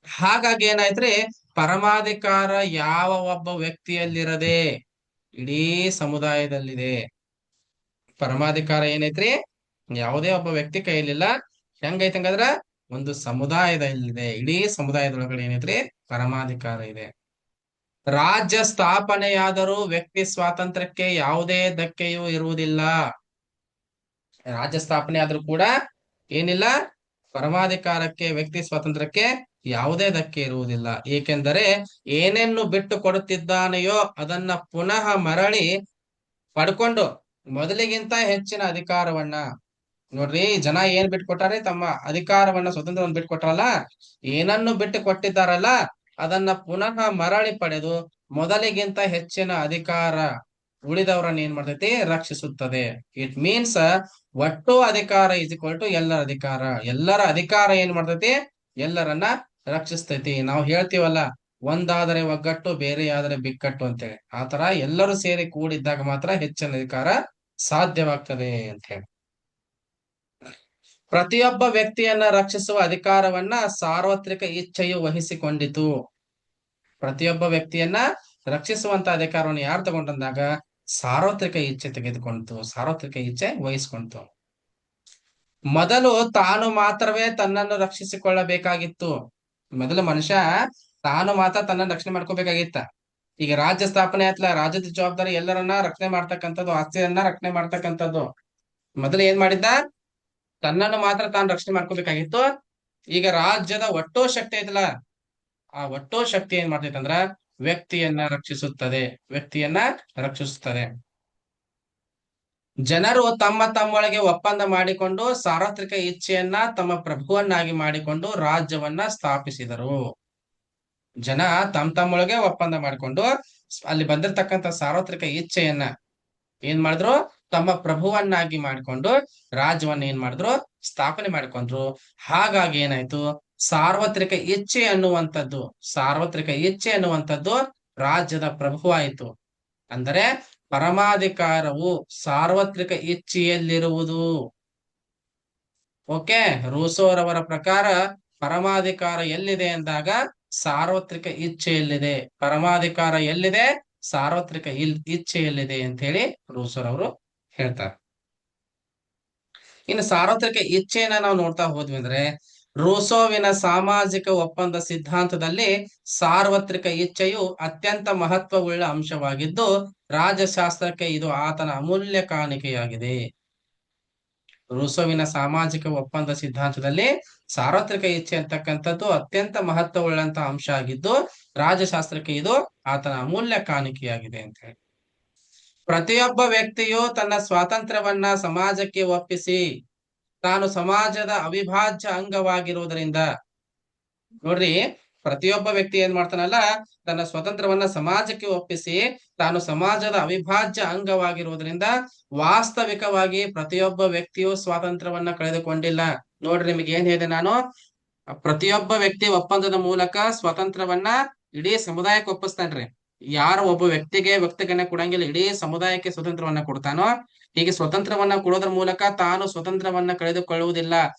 ಹಾಗಾಗಿ ಏನಾಯ್ತ್ರಿ, ಪರಮಾಧಿಕಾರ ಯಾವ ಒಬ್ಬ ವ್ಯಕ್ತಿಯಲ್ಲಿರದೆ ಇಡೀ ಸಮುದಾಯದಲ್ಲಿದೆ. ಪರಮಾಧಿಕಾರ ಏನೈತ್ರಿ, ಯಾವುದೇ ಒಬ್ಬ ವ್ಯಕ್ತಿ ಕೈಯಲ್ಲಿಲ್ಲ. ಹೆಂಗೈತೆ ಹಂಗಂದ್ರ ಒಂದು ಸಮುದಾಯದಲ್ಲಿದೆ. ಇಡೀ ಸಮುದಾಯದೊಳಗಡೆ ಏನೈತ್ರಿ, ಪರಮಾಧಿಕಾರ ಇದೆ. ರಾಜ್ಯ ಸ್ಥಾಪನೆಯಾದರೂ ವ್ಯಕ್ತಿ ಸ್ವಾತಂತ್ರ್ಯಕ್ಕೆ ಯಾವುದೇ ಧಕ್ಕೆಯೂ ಇರುವುದಿಲ್ಲ. ರಾಜ್ಯ ಸ್ಥಾಪನೆ ಆದ್ರೂ ಕೂಡ ಏನಿಲ್ಲ, ಪರಮಾಧಿಕಾರಕ್ಕೆ, ವ್ಯಕ್ತಿ ಸ್ವಾತಂತ್ರ್ಯಕ್ಕೆ ಯಾವುದೇ ಧಕ್ಕೆ ಇರುವುದಿಲ್ಲ. ಏಕೆಂದರೆ ಏನೇನು ಬಿಟ್ಟು ಕೊಡುತ್ತಿದ್ದಾನೆಯೋ ಅದನ್ನ ಪುನಃ ಮರಳಿ ಪಡ್ಕೊಂಡು ಮೊದಲಿಗಿಂತ ಹೆಚ್ಚಿನ ಅಧಿಕಾರವನ್ನ, ನೋಡ್ರಿ ಜನ ಏನ್ ಬಿಟ್ಕೊಟ್ಟಾರೆ, ತಮ್ಮ ಅಧಿಕಾರವನ್ನ, ಸ್ವತಂತ್ರವನ್ನು ಬಿಟ್ಕೊಟ್ರಲ್ಲ, ಏನನ್ನು ಬಿಟ್ಟು ಕೊಟ್ಟಿದ್ದಾರಲ್ಲ ಅದನ್ನ ಪುನಃ ಮರಳಿ ಪಡೆದು ಮೊದಲಿಗಿಂತ ಹೆಚ್ಚಿನ ಅಧಿಕಾರ ಉಳಿದವರನ್ನ ಏನ್ ಮಾಡ್ತೈತಿ, ರಕ್ಷಿಸುತ್ತದೆ. ಇಟ್ ಮೀನ್ಸ್ ಒಟ್ಟು ಅಧಿಕಾರ ಇಸ್ ಈಕ್ವಲ್ ಟು ಎಲ್ಲರ ಅಧಿಕಾರ. ಎಲ್ಲರ ಅಧಿಕಾರ ಏನ್ ಮಾಡ್ತೈತಿ, ಎಲ್ಲರನ್ನ ರಕ್ಷಿಸ್ತೈತಿ. ನಾವು ಹೇಳ್ತೀವಲ್ಲ, ಒಂದಾದರೆ ಒಗ್ಗಟ್ಟು, ಬೇರೆ ಆದರೆ ಬಿಕ್ಕಟ್ಟು ಅಂತೇಳಿ. ಆತರ ಎಲ್ಲರೂ ಸೇರಿ ಕೂಡಿದ್ದಾಗ ಮಾತ್ರ ಹೆಚ್ಚಿನ ಅಧಿಕಾರ ಸಾಧ್ಯವಾಗ್ತದೆ ಅಂತ ಹೇಳಿ. ಪ್ರತಿಯೊಬ್ಬ ವ್ಯಕ್ತಿಯನ್ನ ರಕ್ಷಿಸುವ ಅಧಿಕಾರವನ್ನ ಸಾರ್ವತ್ರಿಕ ಇಚ್ಛೆಯು ವಹಿಸಿಕೊಂಡಿತು. ಪ್ರತಿಯೊಬ್ಬ ವ್ಯಕ್ತಿಯನ್ನ ರಕ್ಷಿಸುವಂತ ಅಧಿಕಾರವನ್ನು ಯಾರು ತಗೊಂಡಂದಾಗ ಸಾರ್ವತ್ರಿಕ ಇಚ್ಛೆ ತೆಗೆದುಕೊಂಡಿತು, ಸಾರ್ವತ್ರಿಕ ಇಚ್ಛೆ ವಹಿಸ್ಕೊಂತು. ಮೊದಲು ತಾನು ಮಾತ್ರವೇ ತನ್ನನ್ನು ರಕ್ಷಿಸಿಕೊಳ್ಳಬೇಕಾಗಿತ್ತು. ಮೊದಲು ಮನುಷ್ಯ ತಾನು ಮಾತ್ರ ತನ್ನನ್ನು ರಕ್ಷಣೆ ಮಾಡ್ಕೋಬೇಕಾಗಿತ್ತ. ಈಗ ರಾಜ್ಯ ಸ್ಥಾಪನೆ ಆಯ್ತಲ್ಲ, ರಾಜ್ಯದ ಜವಾಬ್ದಾರಿ ಎಲ್ಲರನ್ನ ರಕ್ಷಣೆ ಮಾಡ್ತಕ್ಕಂಥದ್ದು, ಆಸ್ತಿಯನ್ನ ರಕ್ಷಣೆ ಮಾಡ್ತಕ್ಕಂಥದ್ದು. ಮೊದಲು ಏನ್ ಮಾಡಿದ್ದ, ತನ್ನನ್ನು ಮಾತ್ರ ತಾನು ರಕ್ಷಣೆ ಮಾಡ್ಕೋಬೇಕಾಗಿತ್ತು. ಈಗ ರಾಜ್ಯದ ಒಟ್ಟೋ ಶಕ್ತಿ ಐತಲ್ಲ, ಆ ಒಟ್ಟೋ ಶಕ್ತಿ ಏನ್ ಮಾಡ್ತೈತೆ ಅಂದ್ರ ವ್ಯಕ್ತಿಯನ್ನ ರಕ್ಷಿಸುತ್ತದೆ, ವ್ಯಕ್ತಿಯನ್ನ ರಕ್ಷಿಸುತ್ತದೆ. ಜನರು ತಮ್ಮ ತಮ್ಮೊಳಗೆ ಒಪ್ಪಂದ ಮಾಡಿಕೊಂಡು ಸಾರ್ವತ್ರಿಕ ಇಚ್ಛೆಯನ್ನ ತಮ್ಮ ಪ್ರಭುವನ್ನಾಗಿ ಮಾಡಿಕೊಂಡು ರಾಜ್ಯವನ್ನ ಸ್ಥಾಪಿಸಿದರು. ಜನ ತಮ್ಮೊಳಗೆ ಒಪ್ಪಂದ ಮಾಡಿಕೊಂಡು ಅಲ್ಲಿ ಬಂದಿರತಕ್ಕಂತ ಸಾರ್ವತ್ರಿಕ ಇಚ್ಛೆಯನ್ನ ಏನ್ ಮಾಡಿದ್ರು, ತಮ್ಮ ಪ್ರಭುವನ್ನಾಗಿ ಮಾಡಿಕೊಂಡು ರಾಜ್ಯವನ್ನ ಏನ್ ಮಾಡಿದ್ರು, ಸ್ಥಾಪನೆ ಮಾಡಿಕೊಂಡ್ರು. ಹಾಗಾಗಿ ಏನಾಯ್ತು, ಸಾರ್ವತ್ರಿಕ ಇಚ್ಛೆ ಅನ್ನುವಂಥದ್ದು, ಸಾರ್ವತ್ರಿಕ ಇಚ್ಛೆ ಅನ್ನುವಂಥದ್ದು ರಾಜ್ಯದ ಪ್ರಭುವಾಯಿತು. ಅಂದರೆ ಪರಮಾಧಿಕಾರವು ಸಾರ್ವತ್ರಿಕ ಇಚ್ಛೆಯಲ್ಲಿರುವುದು. ಓಕೆ, ರೂಸೋರವರ ಪ್ರಕಾರ ಪರಮಾಧಿಕಾರ ಎಲ್ಲಿದೆ ಅಂದಾಗ ಸಾರ್ವತ್ರಿಕ ಇಚ್ಛೆಯಲ್ಲಿದೆ. ಪರಮಾಧಿಕಾರ ಎಲ್ಲಿದೆ, ಸಾರ್ವತ್ರಿಕ ಇಚ್ಛೆಯಲ್ಲಿದೆ ಅಂತ ಹೇಳಿ ರೂಸೋರವರು ಹೇಳ್ತಾರೆ. ಇನ್ನು ಸಾರ್ವತ್ರಿಕ ಇಚ್ಛೆಯನ್ನ ನಾವು ನೋಡ್ತಾ ಹೋದ್ವಿ ಅಂದ್ರೆ, ರೂಸೋವಿನ ಸಾಮಾಜಿಕ ಒಪ್ಪಂದ ಸಿದ್ಧಾಂತದಲ್ಲಿ ಸಾರ್ವತ್ರಿಕ ಇಚ್ಛೆಯು ಅತ್ಯಂತ ಮಹತ್ವವುಳ್ಳ ಅಂಶವಾಗಿದ್ದು ರಾಜಶಾಸ್ತ್ರಕ್ಕೆ ಇದು ಆತನ ಅಮೂಲ್ಯ ಕಾಣಿಕೆಯಾಗಿದೆ. ರೂಸೋವಿನ ಸಾಮಾಜಿಕ ಒಪ್ಪಂದ ಸಿದ್ಧಾಂತದಲ್ಲಿ ಸಾರ್ವತ್ರಿಕ ಇಚ್ಛೆ ಅಂತಕ್ಕಂಥದ್ದು ಅತ್ಯಂತ ಮಹತ್ವವುಳ್ಳಂತ ಅಂಶ ಆಗಿದ್ದು ರಾಜಶಾಸ್ತ್ರಕ್ಕೆ ಇದು ಆತನ ಅಮೂಲ್ಯ ಕಾಣಿಕೆಯಾಗಿದೆ ಅಂತ ಹೇಳಿ. ಪ್ರತಿಯೊಬ್ಬ ವ್ಯಕ್ತಿಯು ತನ್ನ ಸ್ವಾತಂತ್ರ್ಯವನ್ನ ಸಮಾಜಕ್ಕೆ ಒಪ್ಪಿಸಿ ತಾನು ಸಮಾಜದ ಅವಿಭಾಜ್ಯ ಅಂಗವಾಗಿರುವುದರಿಂದ, ನೋಡ್ರಿ, ಪ್ರತಿಯೊಬ್ಬ ವ್ಯಕ್ತಿ ಏನ್ ಮಾಡ್ತಾನಲ್ಲ, ತನ್ನ ಸ್ವತಂತ್ರವನ್ನ ಸಮಾಜಕ್ಕೆ ಒಪ್ಪಿಸಿ ತಾನು ಸಮಾಜದ ಅವಿಭಾಜ್ಯ ಅಂಗವಾಗಿರುವುದರಿಂದ ವಾಸ್ತವಿಕವಾಗಿ ಪ್ರತಿಯೊಬ್ಬ ವ್ಯಕ್ತಿಯು ಸ್ವಾತಂತ್ರ್ಯವನ್ನ ಕಳೆದುಕೊಂಡಿಲ್ಲ. ನೋಡ್ರಿ, ನಿಮಗೆ ಏನ್ ಹೇಳಿದೆ ನಾನು, ಪ್ರತಿಯೊಬ್ಬ ವ್ಯಕ್ತಿ ಒಪ್ಪಂದದ ಮೂಲಕ ಸ್ವಾತಂತ್ರ್ಯವನ್ನ ಇಡೀ ಸಮುದಾಯಕ್ಕೆ ಒಪ್ಪಿಸ್ತಾನ್ರಿ. ಯಾರು ಒಬ್ಬ ವ್ಯಕ್ತಿಗನ್ನ ಕೊಡಂಗಿಲ್ಲ, ಇಡೀ ಸಮುದಾಯಕ್ಕೆ ಸ್ವತಂತ್ರವನ್ನ ಕೊಡ್ತಾನೋ, ಹೀಗೆ ಸ್ವತಂತ್ರವನ್ನ ಕೊಡೋದ್ರ ಮೂಲಕ ತಾನು ಸ್ವತಂತ್ರವನ್ನ ಕಳೆದುಕೊಳ್ಳುವುದಿಲ್ಲ.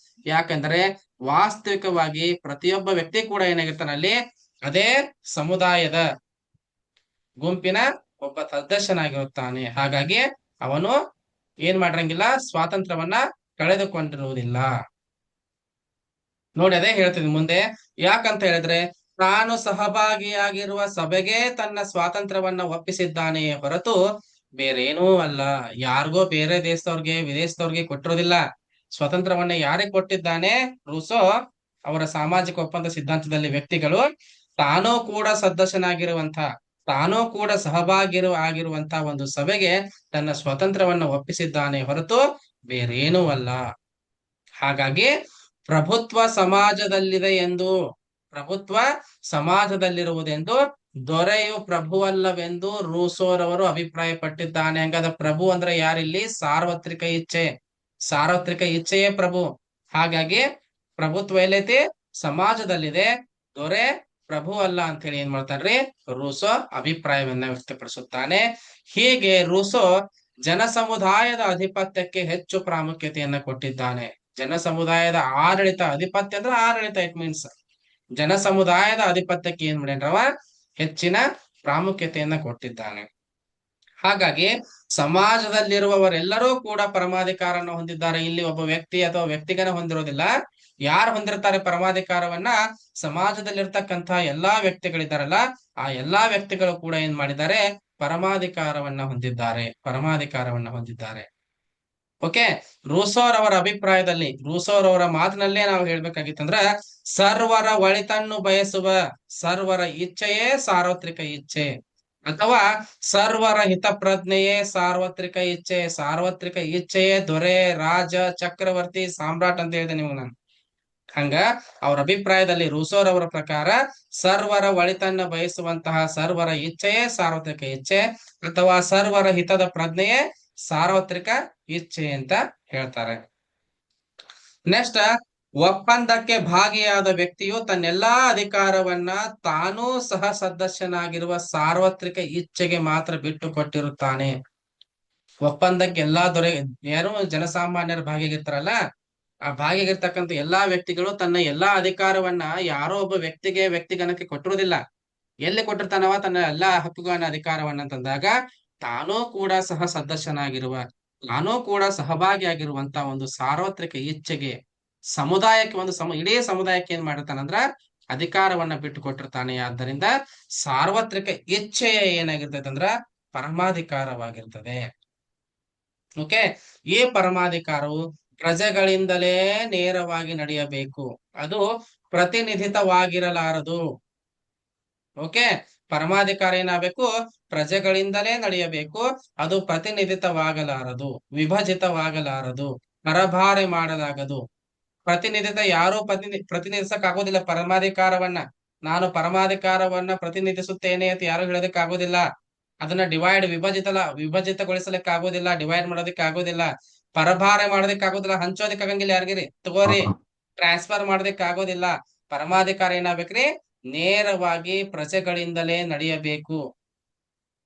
ಯಾಕಂದ್ರೆ ವಾಸ್ತವಿಕವಾಗಿ ಪ್ರತಿಯೊಬ್ಬ ವ್ಯಕ್ತಿ ಕೂಡ ಏನಾಗಿರ್ತಾನಲ್ಲಿ ಅದೇ ಸಮುದಾಯದ ಗುಂಪಿನ ಒಬ್ಬ ಸದಸ್ಯನಾಗಿರುತ್ತಾನೆ. ಹಾಗಾಗಿ ಅವನು ಏನ್ ಮಾಡಿರಂಗಿಲ್ಲ, ಸ್ವಾತಂತ್ರ್ಯವನ್ನ ಕಳೆದುಕೊಂಡಿರುವುದಿಲ್ಲ. ನೋಡಿ, ಅದೇ ಹೇಳ್ತೀನಿ ಮುಂದೆ. ಯಾಕಂತ ಹೇಳಿದ್ರೆ, ತಾನು ಸಹಭಾಗಿಯಾಗಿರುವ ಸಭೆಗೆ ತನ್ನ ಸ್ವಾತಂತ್ರ್ಯವನ್ನ ಒಪ್ಪಿಸಿದ್ದಾನೆಯೇ ಹೊರತು ಬೇರೇನೂ ಅಲ್ಲ. ಯಾರಿಗೋ ಬೇರೆ ದೇಶದವ್ರಿಗೆ, ವಿದೇಶದವ್ರಿಗೆ ಕೊಟ್ಟಿರೋದಿಲ್ಲ. ಸ್ವತಂತ್ರವನ್ನ ಯಾರಿಗೆ ಕೊಟ್ಟಿದ್ದಾನೆ, ರೂಸೋ ಅವರ ಸಾಮಾಜಿಕ ಒಪ್ಪಂದ ಸಿದ್ಧಾಂತದಲ್ಲಿ ವ್ಯಕ್ತಿಗಳು ತಾನೂ ಕೂಡ ಸದಸ್ಯನಾಗಿರುವಂತ, ತಾನೂ ಕೂಡ ಆಗಿರುವಂತ ಒಂದು ಸಭೆಗೆ ತನ್ನ ಸ್ವತಂತ್ರವನ್ನ ಒಪ್ಪಿಸಿದ್ದಾನೆ ಹೊರತು ಬೇರೇನೂ ಅಲ್ಲ. ಹಾಗಾಗಿ ಪ್ರಭುತ್ವ ಸಮಾಜದಲ್ಲಿದೆ ಎಂದು, ಪ್ರಭುತ್ವ ಸಮಾಜದಲ್ಲಿರುವುದೆಂದು ದೊರೆಯು ಪ್ರಭುವಲ್ಲವೆಂದು ರೂಸೋರವರು ಅಭಿಪ್ರಾಯ ಪಟ್ಟಿದ್ದಾನೆ. ಹಂಗಾದ ಪ್ರಭು ಅಂದ್ರೆ ಯಾರಿಲ್ಲಿ? ಸಾರ್ವತ್ರಿಕ ಇಚ್ಛೆ. ಸಾರ್ವತ್ರಿಕ ಇಚ್ಛೆಯೇ ಪ್ರಭು. ಹಾಗಾಗಿ ಪ್ರಭುತ್ವ ಎಲ್ಲೈತಿ? ಸಮಾಜದಲ್ಲಿದೆ. ದೊರೆ ಪ್ರಭು ಅಲ್ಲ ಅಂತ ಹೇಳಿ ಏನ್ ಮಾಡ್ತಾನ್ರಿ ರೂಸೋ ಅಭಿಪ್ರಾಯವನ್ನ ವ್ಯಕ್ತಪಡಿಸುತ್ತಾನೆ. ಹೀಗೆ ರೂಸೋ ಜನ ಸಮುದಾಯದ ಅಧಿಪತ್ಯಕ್ಕೆ ಹೆಚ್ಚು ಪ್ರಾಮುಖ್ಯತೆಯನ್ನ ಕೊಟ್ಟಿದ್ದಾನೆ. ಜನ ಸಮುದಾಯದ ಆಡಳಿತ, ಅಧಿಪತ್ಯ ಅಂದ್ರೆ ಆಡಳಿತ, ಇಟ್ ಮೀನ್ಸ್ ಜನ ಸಮುದಾಯದ ಅಧಿಪತ್ಯಕ್ಕೆ ಏನ್ ಮಾಡ್ಯಾನ್ರವ ಹೆಚ್ಚಿನ ಪ್ರಾಮುಖ್ಯತೆಯನ್ನ ಕೊಟ್ಟಿದ್ದಾನೆ. ಹಾಗಾಗಿ ಸಮಾಜದಲ್ಲಿರುವವರೆಲ್ಲರೂ ಕೂಡ ಪರಮಾಧಿಕಾರನ ಹೊಂದಿದ್ದಾರೆ. ಇಲ್ಲಿ ಒಬ್ಬ ವ್ಯಕ್ತಿ ಅಥವಾ ವ್ಯಕ್ತಿಗನ ಹೊಂದಿರೋದಿಲ್ಲ. ಯಾರು ಹೊಂದಿರ್ತಾರೆ ಪರಮಾಧಿಕಾರವನ್ನ? ಸಮಾಜದಲ್ಲಿರ್ತಕ್ಕಂಥ ಎಲ್ಲಾ ವ್ಯಕ್ತಿಗಳಿದ್ದಾರಲ್ಲ, ಆ ಎಲ್ಲಾ ವ್ಯಕ್ತಿಗಳು ಕೂಡ ಏನ್ ಮಾಡಿದ್ದಾರೆ? ಪರಮಾಧಿಕಾರವನ್ನ ಹೊಂದಿದ್ದಾರೆ. ಪರಮಾಧಿಕಾರವನ್ನ ಹೊಂದಿದ್ದಾರೆ. ಓಕೆ, ರೂಸೋರವರ ಅಭಿಪ್ರಾಯದಲ್ಲಿ, ರೂಸೋರವರ ಮಾತಿನಲ್ಲೇ ನಾವು ಹೇಳ್ಬೇಕಾಗಿತ್ತಂದ್ರ, ಸರ್ವರ ಒಳಿತನ್ನು ಬಯಸುವ ಸರ್ವರ ಇಚ್ಛೆಯೇ ಸಾರ್ವತ್ರಿಕ ಇಚ್ಛೆ, ಅಥವಾ ಸರ್ವರ ಹಿತಪ್ರಜ್ಞೆಯೇ ಸಾರ್ವತ್ರಿಕ ಇಚ್ಛೆ. ಸಾರ್ವತ್ರಿಕ ಇಚ್ಛೆಯೇ ದೊರೆ, ರಾಜ, ಚಕ್ರವರ್ತಿ, ಸಾಮ್ರಾಟ್ ಅಂತ ಹೇಳಿದೆ ನಿಮ್ಗೆ ನಾನು. ಹಂಗ ಅವ್ರ ಅಭಿಪ್ರಾಯದಲ್ಲಿ, ರೂಸೋರವರ ಪ್ರಕಾರ ಸರ್ವರ ಒಳಿತನ್ನ ಬಯಸುವಂತಹ ಸರ್ವರ ಇಚ್ಛೆಯೇ ಸಾರ್ವತ್ರಿಕ ಇಚ್ಛೆ, ಅಥವಾ ಸರ್ವರ ಹಿತದ ಪ್ರಜ್ಞೆಯೇ ಸಾರ್ವತ್ರಿಕ ಇಚ್ಛೆ ಅಂತ ಹೇಳ್ತಾರೆ. ನೆಕ್ಸ್ಟ್, ಒಪ್ಪಂದಕ್ಕೆ ಭಾಗಿಯಾದ ವ್ಯಕ್ತಿಯು ತನ್ನೆಲ್ಲಾ ಅಧಿಕಾರವನ್ನ ತಾನೂ ಸಹ ಸದಸ್ಯನಾಗಿರುವ ಸಾರ್ವತ್ರಿಕ ಇಚ್ಛೆಗೆ ಮಾತ್ರ ಬಿಟ್ಟು ಕೊಟ್ಟಿರುತ್ತಾನೆ. ಒಪ್ಪಂದಕ್ಕೆ ಎಲ್ಲಾ ಯಾರು ಜನಸಾಮಾನ್ಯರ ಭಾಗಿಯಾಗಿರ್ತಾರಲ್ಲ, ಆ ಭಾಗಿಯಾಗಿರ್ತಕ್ಕಂಥ ಎಲ್ಲಾ ವ್ಯಕ್ತಿಗಳು ತನ್ನ ಎಲ್ಲಾ ಅಧಿಕಾರವನ್ನ ಯಾರೋ ಒಬ್ಬ ವ್ಯಕ್ತಿಗಣಕ್ಕೆ ಕೊಟ್ಟಿರುವುದಿಲ್ಲ. ಎಲ್ಲಿ ಕೊಟ್ಟಿರ್ತಾನವ ತನ್ನ ಎಲ್ಲಾ ಹಕ್ಕುಗಳನ್ನ, ಅಧಿಕಾರವನ್ನ ಅಂತಂದಾಗ ತಾನೂ ಕೂಡ ಸಹ ಸದಸ್ಯನಾಗಿರುವ, ತಾನೂ ಕೂಡ ಸಹಭಾಗಿಯಾಗಿರುವಂತ ಒಂದು ಸಾರ್ವತ್ರಿಕ ಇಚ್ಛೆಗೆ, ಸಮುದಾಯಕ್ಕೆ ಇಡೀ ಸಮುದಾಯಕ್ಕೆ ಏನ್ ಮಾಡಿರ್ತಾನಂದ್ರ ಅಧಿಕಾರವನ್ನ ಬಿಟ್ಟು ಕೊಟ್ಟಿರ್ತಾನೆ. ಆದ್ದರಿಂದ ಸಾರ್ವತ್ರಿಕ ಇಚ್ಛೆಯ ಏನಾಗಿರ್ತೈತೆ ಅಂದ್ರ ಪರಮಾಧಿಕಾರವಾಗಿರ್ತದೆ. ಓಕೆ, ಈ ಪರಮಾಧಿಕಾರವು ಪ್ರಜೆಗಳಿಂದಲೇ ನೇರವಾಗಿ ನಡೆಯಬೇಕು. ಅದು ಪ್ರತಿನಿಧಿತವಾಗಿರಲಾರದು. ಓಕೆ, ಪರಮಾಧಿಕಾರ ಏನಾಗಬೇಕು? ಪ್ರಜೆಗಳಿಂದಲೇ ನಡೆಯಬೇಕು. ಅದು ಪ್ರತಿನಿಧಿತವಾಗಲಾರದು, ವಿಭಜಿತವಾಗಲಾರದು, ಪರಭಾರೆ ಮಾಡಲಾಗದು. ಪ್ರತಿನಿಧಿತ ಯಾರು ಪ್ರತಿನಿಧಿಸಕ್ ಆಗೋದಿಲ್ಲ ಪರಮಾಧಿಕಾರವನ್ನ. ನಾನು ಪರಮಾಧಿಕಾರವನ್ನ ಪ್ರತಿನಿಧಿಸುತ್ತೇನೆ ಅಂತ ಯಾರು ಹೇಳೋದಕ್ಕೆ ಆಗೋದಿಲ್ಲ. ಅದನ್ನ ವಿಭಜಿತಗೊಳಿಸಲಿಕ್ಕೆ ಆಗೋದಿಲ್ಲ, ಡಿವೈಡ್ ಮಾಡೋದಕ್ಕೆ ಆಗೋದಿಲ್ಲ, ಪರಭಾರೆ ಮಾಡೋದಕ್ಕೆ ಆಗೋದಿಲ್ಲ, ಹಂಚೋದಕ್ಕೆ ಆಗಂಗಿಲ್ಲ. ಯಾರಿಗಿರಿ ತಗೋರಿ, ಟ್ರಾನ್ಸ್ಫರ್ ಮಾಡೋದಕ್ಕೆ ಆಗೋದಿಲ್ಲ. ಪರಮಾಧಿಕಾರ ಏನಾಗ್ಬೇಕ್ರಿ? ನೇರವಾಗಿ ಪ್ರಜೆಗಳಿಂದಲೇ ನಡೆಯಬೇಕು.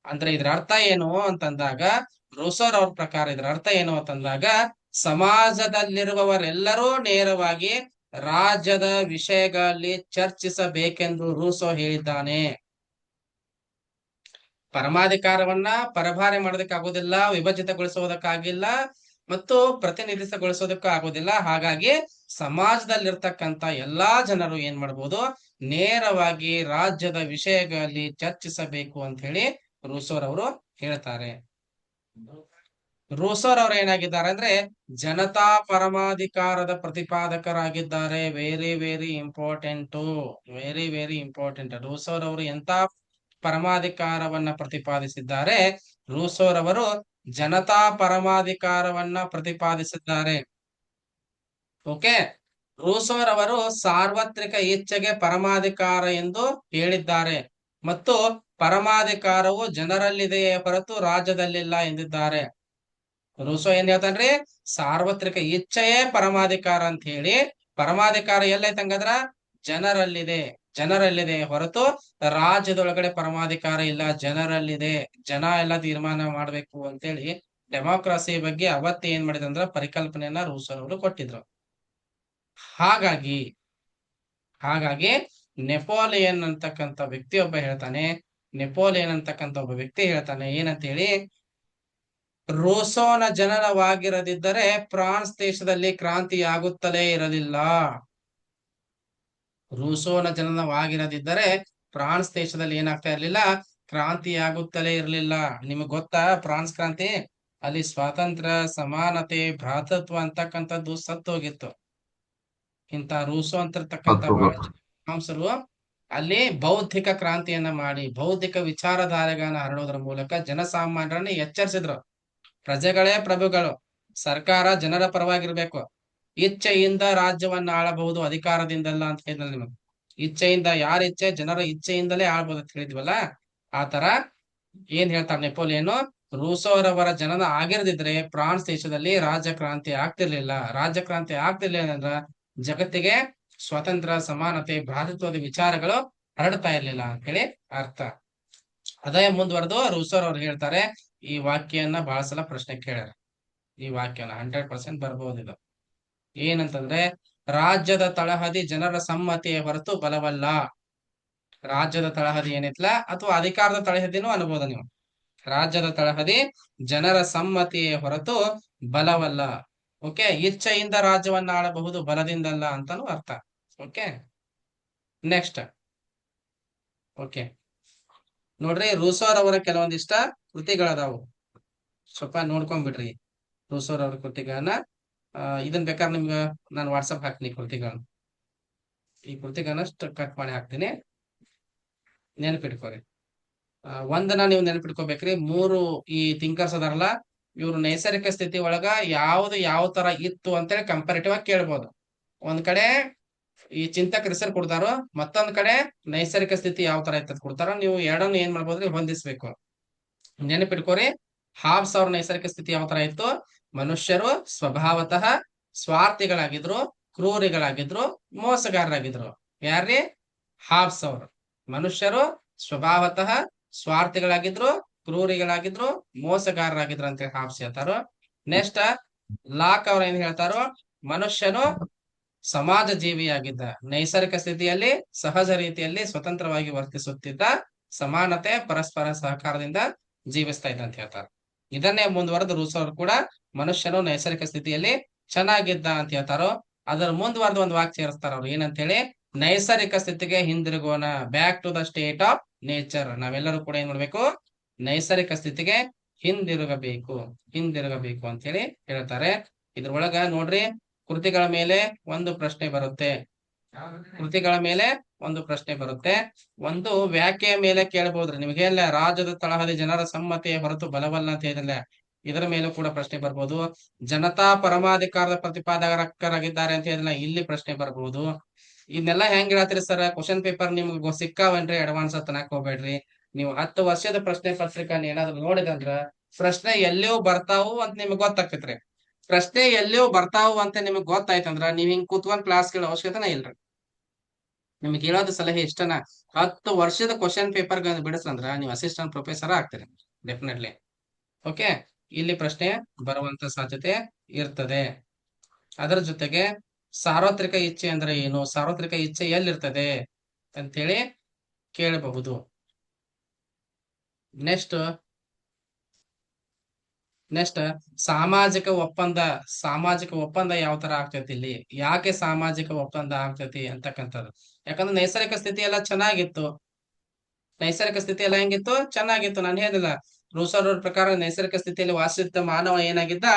ಅಂದ್ರೆ ಇದ್ರ ಅರ್ಥ ಏನು ಅಂತಂದಾಗ, ರೂಸೋರ್ ಅವ್ರ ಪ್ರಕಾರ ಇದ್ರ ಅರ್ಥ ಏನು ಅಂತಂದಾಗ, ಸಮಾಜದಲ್ಲಿರುವವರೆಲ್ಲರೂ ನೇರವಾಗಿ ರಾಜ್ಯದ ವಿಷಯಗಳಲ್ಲಿ ಚರ್ಚಿಸಬೇಕೆಂದು ರೂಸೋ ಹೇಳಿದ್ದಾನೆ. ಪರಮಾಧಿಕಾರವನ್ನ ಪರಭಾರೆ ಮಾಡೋದಕ್ಕೆ ಆಗೋದಿಲ್ಲ, ವಿಭಜಿತಗೊಳಿಸುವುದಕ್ಕಾಗಿಲ್ಲ, ಮತ್ತು ಪ್ರತಿನಿಧಿಸಗೊಳಿಸೋದಕ್ಕೂ ಆಗೋದಿಲ್ಲ. ಹಾಗಾಗಿ ಸಮಾಜದಲ್ಲಿರ್ತಕ್ಕಂಥ ಎಲ್ಲಾ ಜನರು ಏನ್ ಮಾಡ್ಬೋದು? ನೇರವಾಗಿ ರಾಜ್ಯದ ವಿಷಯಗಳಲ್ಲಿ ಚರ್ಚಿಸಬೇಕು ಅಂತ ಹೇಳಿ ರೂಸೋರ್ ಅವರು ಹೇಳ್ತಾರೆ. ರೂಸೋರ್ ಅವರು ಏನಾಗಿದ್ದಾರೆ ಅಂದ್ರೆ ಜನತಾ ಪರಮಾಧಿಕಾರದ ಪ್ರತಿಪಾದಕರಾಗಿದ್ದಾರೆ. Very very important, very very important. ರೂಸೋರ್ ಅವರು ಎಂತ ಪರಮಾಧಿಕಾರವನ್ನ ಪ್ರತಿಪಾದಿಸಿದ್ದಾರೆ? ರೂಸೋರ್ ಅವರು ಜನತಾ ಪರಮಾಧಿಕಾರವನ್ನ ಪ್ರತಿಪಾದಿಸಿದ್ದಾರೆ. ಓಕೆ, ರೂಸೋರ್ ಅವರು ಸಾರ್ವತ್ರಿಕ ಇಚ್ಛೆಗೆ ಪರಮಾಧಿಕಾರ ಎಂದು ಹೇಳಿದ್ದಾರೆ, ಮತ್ತು ಪರಮಾಧಿಕಾರವು ಜನರಲ್ಲಿದೆಯೇ ಹೊರತು ರಾಜ್ಯದಲ್ಲಿಲ್ಲ ಎಂದಿದ್ದಾರೆ. ರೂಸೋ ಏನ್ ಹೇಳ್ತಾನ್ರಿ? ಸಾರ್ವತ್ರಿಕ ಇಚ್ಛೆಯೇ ಪರಮಾಧಿಕಾರ ಅಂತ ಹೇಳಿ, ಪರಮಾಧಿಕಾರ ಎಲ್ಲೈತೆ ಹಂಗಂದ್ರ ಜನರಲ್ಲಿದೆ ಹೊರತು ರಾಜ್ಯದೊಳಗಡೆ ಪರಮಾಧಿಕಾರ ಇಲ್ಲ, ಜನರಲ್ಲಿದೆ. ಜನ ಎಲ್ಲ ತೀರ್ಮಾನ ಮಾಡ್ಬೇಕು ಅಂತೇಳಿ ಡೆಮಾಕ್ರಸಿ ಬಗ್ಗೆ ಅವತ್ತು ಏನ್ ಮಾಡಿದಂದ್ರ ಪರಿಕಲ್ಪನೆಯನ್ನ ರೂಸೋರ್ ಅವರು ಕೊಟ್ಟಿದ್ರು. ಹಾಗಾಗಿ ನೆಪೋಲಿಯನ್ ಅಂತಕ್ಕಂಥ ವ್ಯಕ್ತಿ ಹೇಳ್ತಾನೆ, ಏನಂತ ಹೇಳಿ, ರೂಸೋನ ಜನನವಾಗಿರದಿದ್ದರೆ ಫ್ರಾನ್ಸ್ ದೇಶದಲ್ಲಿ ಕ್ರಾಂತಿ ಆಗುತ್ತಲೇ ಇರಲಿಲ್ಲ. ರೂಸೋನ ಜನನವಾಗಿರದಿದ್ದರೆ ಫ್ರಾನ್ಸ್ ದೇಶದಲ್ಲಿ ಏನಾಗ್ತಾ ಇರ್ಲಿಲ್ಲ? ಕ್ರಾಂತಿ ಆಗುತ್ತಲೇ ಇರಲಿಲ್ಲ. ನಿಮಗ್ ಗೊತ್ತಾ ಫ್ರಾನ್ಸ್ ಕ್ರಾಂತಿ? ಅಲ್ಲಿ ಸ್ವಾತಂತ್ರ್ಯ, ಸಮಾನತೆ, ಭ್ರಾತೃತ್ವ ಅಂತಕ್ಕಂಥದ್ದು ಸತ್ತು ಹೋಗಿತ್ತು. ಇಂತ ರೂಸೋ ಅಂತಿರ್ತಕ್ಕಂಥ ವಿದ್ವಾಂಸರು ಅಲ್ಲಿ ಬೌದ್ಧಿಕ ಕ್ರಾಂತಿಯನ್ನ ಮಾಡಿ, ಬೌದ್ಧಿಕ ವಿಚಾರಧಾರೆಗಳನ್ನ ಹರಡೋದ್ರ ಮೂಲಕ ಜನಸಾಮಾನ್ಯರನ್ನ ಎಚ್ಚರಿಸಿದ್ರು. ಪ್ರಜೆಗಳೇ ಪ್ರಭುಗಳು, ಸರ್ಕಾರ ಜನರ ಪರವಾಗಿರ್ಬೇಕು, ಇಚ್ಛೆಯಿಂದ ರಾಜ್ಯವನ್ನ ಆಳಬಹುದು, ಅಧಿಕಾರದಿಂದಲ್ಲ ಅಂತ ಹೇಳಿದ್ರು ನಿಮಗೆ. ಇಚ್ಛೆಯಿಂದ, ಯಾರ ಇಚ್ಛೆ? ಜನರ ಇಚ್ಛೆಯಿಂದಲೇ ಆಳ್ಬೋದು ಅಂತ ಹೇಳಿದ್ವಲ್ಲ. ಆ ತರ ಏನ್ ಹೇಳ್ತಾರೆ ನೆಪೋಲಿಯನ್, ರೂಸೋರವರ ಜನನ ಆಗಿರದಿದ್ರೆ ಫ್ರಾನ್ಸ್ ದೇಶದಲ್ಲಿ ರಾಜ್ಯ ಕ್ರಾಂತಿ ಆಗ್ತಿರ್ಲಿಲ್ಲ. ರಾಜ್ಯ ಕ್ರಾಂತಿ ಆಗ್ತಿರ್ಲಿಲ್ಲ ಅಂದ್ರ ಜಗತ್ತಿಗೆ ಸ್ವಾತಂತ್ರ್ಯ, ಸಮಾನತೆ, ಭ್ರಾತೃತ್ವದ ವಿಚಾರಗಳು ಹರಡ್ತಾ ಇರ್ಲಿಲ್ಲ ಅಂತ ಹೇಳಿ ಅರ್ಥ. ಅದೇ ಮುಂದುವರೆದು ರೂಸೋರ್ ಅವ್ರು ಹೇಳ್ತಾರೆ, ಈ ವಾಕ್ಯನ ಬಹಳ ಸಲ ಪ್ರಶ್ನೆ ಕೇಳ್ಯಾರ. ಈ ವಾಕ್ಯನ 100% ಬರ್ಬೋದು ಇದು. ಏನಂತಂದ್ರೆ, ರಾಜ್ಯದ ತಳಹದಿ ಜನರ ಸಮ್ಮತಿಯ ಹೊರತು ಬಲವಲ್ಲ. ರಾಜ್ಯದ ತಳಹದಿ ಏನಿತ್ಲ, ಅಥವಾ ಅಧಿಕಾರದ ತಳಹದಿನೂ ಅನ್ಬೋದು ನೀವು. ರಾಜ್ಯದ ತಳಹದಿ ಜನರ ಸಮ್ಮತಿಯೇ ಹೊರತು ಬಲವಲ್ಲ. ಓಕೆ, ಇಚ್ಛೆಯಿಂದ ರಾಜ್ಯವನ್ನ ಆಳಬಹುದು, ಬಲದಿಂದಲ್ಲ ಅಂತಾನು ಅರ್ಥ. Okay, next. ಓಕೆ, ನೋಡ್ರಿ, ರೂಸೋರ್ ಅವರ ಕೆಲವೊಂದಿಷ್ಟ ಕೃತಿಗಳದಾವು, ಸ್ವಲ್ಪ ನೋಡ್ಕೊಂಡ್ಬಿಡ್ರಿ ರೂಸೋರ್ ಅವ್ರ ಕೃತಿಗಳನ್ನ. ಇದನ್ ಬೇಕಾದ್ರೆ ನಿಮ್ಗೆ ನಾನು ವಾಟ್ಸಪ್ ಹಾಕ್ತೀನಿ ಕೃತಿಗಳನ್ನ. ಈ ಕೃತಿಗಳನ್ನ ಕಟ್ ಮಾಡಿ ಹಾಕ್ತೀನಿ, ನೆನಪಿಟ್ಕೋರಿ. ಒಂದನ್ನ ನೀವು ನೆನಪಿಟ್ಕೋಬೇಕ್ರಿ. 3 ಈ ಥಿಂಕರ್ಸ್ ಅದಾರಲ್ಲ, ಇವ್ರು ನೈಸರ್ಗಿಕ ಸ್ಥಿತಿ ಒಳಗ ಯಾವ್ದು ಯಾವ ತರ ಇತ್ತು ಅಂತೇಳಿ ಕಂಪಾರಿಟಿವ್ ಆಗಿ ಕೇಳ್ಬೋದು. ಒಂದ್ ಕಡೆ ಈ ಚಿಂತಕ ಹೆಸರು ಕೊಡ್ತಾರೋ, ಮತ್ತೊಂದ್ ಕಡೆ ನೈಸರ್ಗಿಕ ಸ್ಥಿತಿ ಯಾವ ತರ ಇತ್ತು ಕೊಡ್ತಾರೋ. ನೀವು ಎರಡನ್ನು ಏನ್ ಮಾಡ್ಬೋದ್ರಿ, ಹೊಂದಿಸ್ಬೇಕು. ನೆನಪಿಟ್ಕೋರಿ, ಹಾಬ್ಸ್ ಅವ್ರ ನೈಸರ್ಗಿಕ ಸ್ಥಿತಿ ಯಾವ ತರ ಇತ್ತು? ಮನುಷ್ಯರು ಸ್ವಭಾವತಃ ಸ್ವಾರ್ಥಿಗಳಾಗಿದ್ರು, ಕ್ರೂರಿಗಳಾಗಿದ್ರು, ಮೋಸಗಾರರಾಗಿದ್ರು. ಯಾರ್ರಿ? ಹಾಬ್ಸ್ ಅವರು. ಮನುಷ್ಯರು ಸ್ವಭಾವತಃ ಸ್ವಾರ್ಥಿಗಳಾಗಿದ್ರು, ಕ್ರೂರಿಗಳಾಗಿದ್ರು, ಮೋಸಗಾರರಾಗಿದ್ರು ಅಂತ ಹಾಬ್ಸ್ ಹೇಳ್ತಾರೋ. ನೆಕ್ಸ್ಟ್ ಲಾಕ್ ಅವ್ರ ಏನ್ ಹೇಳ್ತಾರೋ, ಮನುಷ್ಯನು ಸಮಾಜ ಜೀವಿಯಾಗಿದ್ದ, ನೈಸರ್ಗಿಕ ಸ್ಥಿತಿಯಲ್ಲಿ ಸಹಜ ರೀತಿಯಲ್ಲಿ ಸ್ವತಂತ್ರವಾಗಿ ವರ್ತಿಸುತ್ತಿದ್ದ, ಸಮಾನತೆ, ಪರಸ್ಪರ ಸಹಕಾರದಿಂದ ಜೀವಿಸ್ತಾ ಇದ್ದ ಅಂತ ಹೇಳ್ತಾರೆ. ಇದನ್ನೇ ಮುಂದುವರೆದು ರೂಸೋ ಅವರು ಕೂಡ ಮನುಷ್ಯನು ನೈಸರ್ಗಿಕ ಸ್ಥಿತಿಯಲ್ಲಿ ಚೆನ್ನಾಗಿದ್ದ ಅಂತ ಹೇಳ್ತಾರೋ. ಅದರ ಮುಂದುವರೆದು ಒಂದು ವಾಕ್ಯ ಸೇರಿಸ್ತಾರ ಅವ್ರು, ಏನಂತ ಹೇಳಿ, ನೈಸರ್ಗಿಕ ಸ್ಥಿತಿಗೆ ಹಿಂದಿರುಗೋಣ, back to the state of nature. ನಾವೆಲ್ಲರೂ ಕೂಡ ಏನ್ ಮಾಡ್ಬೇಕು? ನೈಸರ್ಗಿಕ ಸ್ಥಿತಿಗೆ ಹಿಂದಿರುಗಬೇಕು, ಹಿಂದಿರುಗಬೇಕು ಅಂತ ಹೇಳಿ ಹೇಳ್ತಾರೆ. ಇದ್ರೊಳಗ ನೋಡ್ರಿ, ಕೃತಿಗಳ ಮೇಲೆ ಒಂದು ಪ್ರಶ್ನೆ ಬರುತ್ತೆ. ಕೃತಿಗಳ ಮೇಲೆ ಒಂದು ಪ್ರಶ್ನೆ ಬರುತ್ತೆ. ಒಂದು ವ್ಯಾಖ್ಯೆಯ ಮೇಲೆ ಕೇಳಬಹುದ್ರಿ ನಿಮಗೆ. ಎಲ್ಲ ರಾಜ್ಯದ ತಳಹದಿ ಜನರ ಸಮ್ಮತಿಯ ಹೊರತು ಬಲವಲ್ಲ ಅಂತ ಹೇಳಿಲ್ಲ, ಇದರ ಮೇಲೂ ಕೂಡ ಪ್ರಶ್ನೆ ಬರ್ಬೋದು. ಜನತಾ ಪರಮಾಧಿಕಾರದ ಪ್ರತಿಪಾದಕರಾಗಿದ್ದಾರೆ ಅಂತ ಹೇಳಿಲ್ಲ, ಇಲ್ಲಿ ಪ್ರಶ್ನೆ ಬರ್ಬೋದು. ಇದನ್ನೆಲ್ಲ ಹೆಂಗ್ ಹೇಳ್ತೀರಿ ಸರ್? ಕ್ವಶನ್ ಪೇಪರ್ ನಿಮ್ಗೆ ಸಿಕ್ಕಾವನ್ರಿ, ಅಡ್ವಾನ್ಸ್ ತನಕ ಹೋಗ್ಬೇಡ್ರಿ. ನೀವು 10 ವರ್ಷದ ಪ್ರಶ್ನೆ ಪತ್ರಿಕೆ ಏನಾದ್ರು ನೋಡಿದಂದ್ರ ಪ್ರಶ್ನೆ ಎಲ್ಲಿಯೂ ಬರ್ತಾವು ಅಂತ ನಿಮ್ಗೆ ಗೊತ್ತಾಗ್ತೈತ್ರಿ. ಪ್ರಶ್ನೆ ಎಲ್ಲಿಯೂ ಬರ್ತಾವು ಅಂತ ನಿಮಗ್ ಗೊತ್ತಾಯ್ತಂದ್ರ ನೀವ್ ಹಿಂಗ್ ಕೂತ್ಕೊಂಡ್ ಕ್ಲಾಸ್ ಕೇಳೋ ಅವಶ್ಯಕತೆನೇ ಇಲ್ರಿ. ನಿಮ್ಗೆ ಹೇಳೋದು ಸಲಹೆ ಇಷ್ಟನ, 10 ವರ್ಷದ ಕ್ವಶನ್ ಪೇಪರ್ ಬಿಡಿಸಂದ್ರ ನೀವು ಅಸಿಸ್ಟೆಂಟ್ ಪ್ರೊಫೆಸರ್ ಆಗ್ತೀರಿ ಡೆಫಿನೆಟ್ಲಿ. ಓಕೆ, ಇಲ್ಲಿ ಪ್ರಶ್ನೆ ಬರುವಂತ ಸಾಧ್ಯತೆ ಇರ್ತದೆ. ಅದರ ಜೊತೆಗೆ ಸಾರ್ವತ್ರಿಕ ಇಚ್ಛೆ ಅಂದ್ರೆ ಏನು, ಸಾರ್ವತ್ರಿಕ ಇಚ್ಛೆ ಎಲ್ಲಿರ್ತದೆ ಅಂತೇಳಿ ಕೇಳಬಹುದು. ನೆಕ್ಸ್ಟ್ ಸಾಮಾಜಿಕ ಒಪ್ಪಂದ. ಸಾಮಾಜಿಕ ಒಪ್ಪಂದ ಯಾವ ತರ ಆಗ್ತೈತಿ ಇಲ್ಲಿ, ಯಾಕೆ ಸಾಮಾಜಿಕ ಒಪ್ಪಂದ ಆಗ್ತೈತಿ ಅಂತಕ್ಕಂಥದ್ದು. ಯಾಕಂದ್ರೆ ನೈಸರ್ಗಿಕ ಸ್ಥಿತಿ ಎಲ್ಲ ಚೆನ್ನಾಗಿತ್ತು. ನೈಸರ್ಗಿಕ ಸ್ಥಿತಿ ಎಲ್ಲ ಹೆಂಗಿತ್ತು? ಚೆನ್ನಾಗಿತ್ತು. ನಾನು ಹೇಳಿಲ್ಲ, ರೂಸೋರ್ ಅವ್ರ ಪ್ರಕಾರ ನೈಸರ್ಗಿಕ ಸ್ಥಿತಿಯಲ್ಲಿ ವಾಸಿಸಿದ್ದ ಮಾನವ ಏನಾಗಿದ್ದ?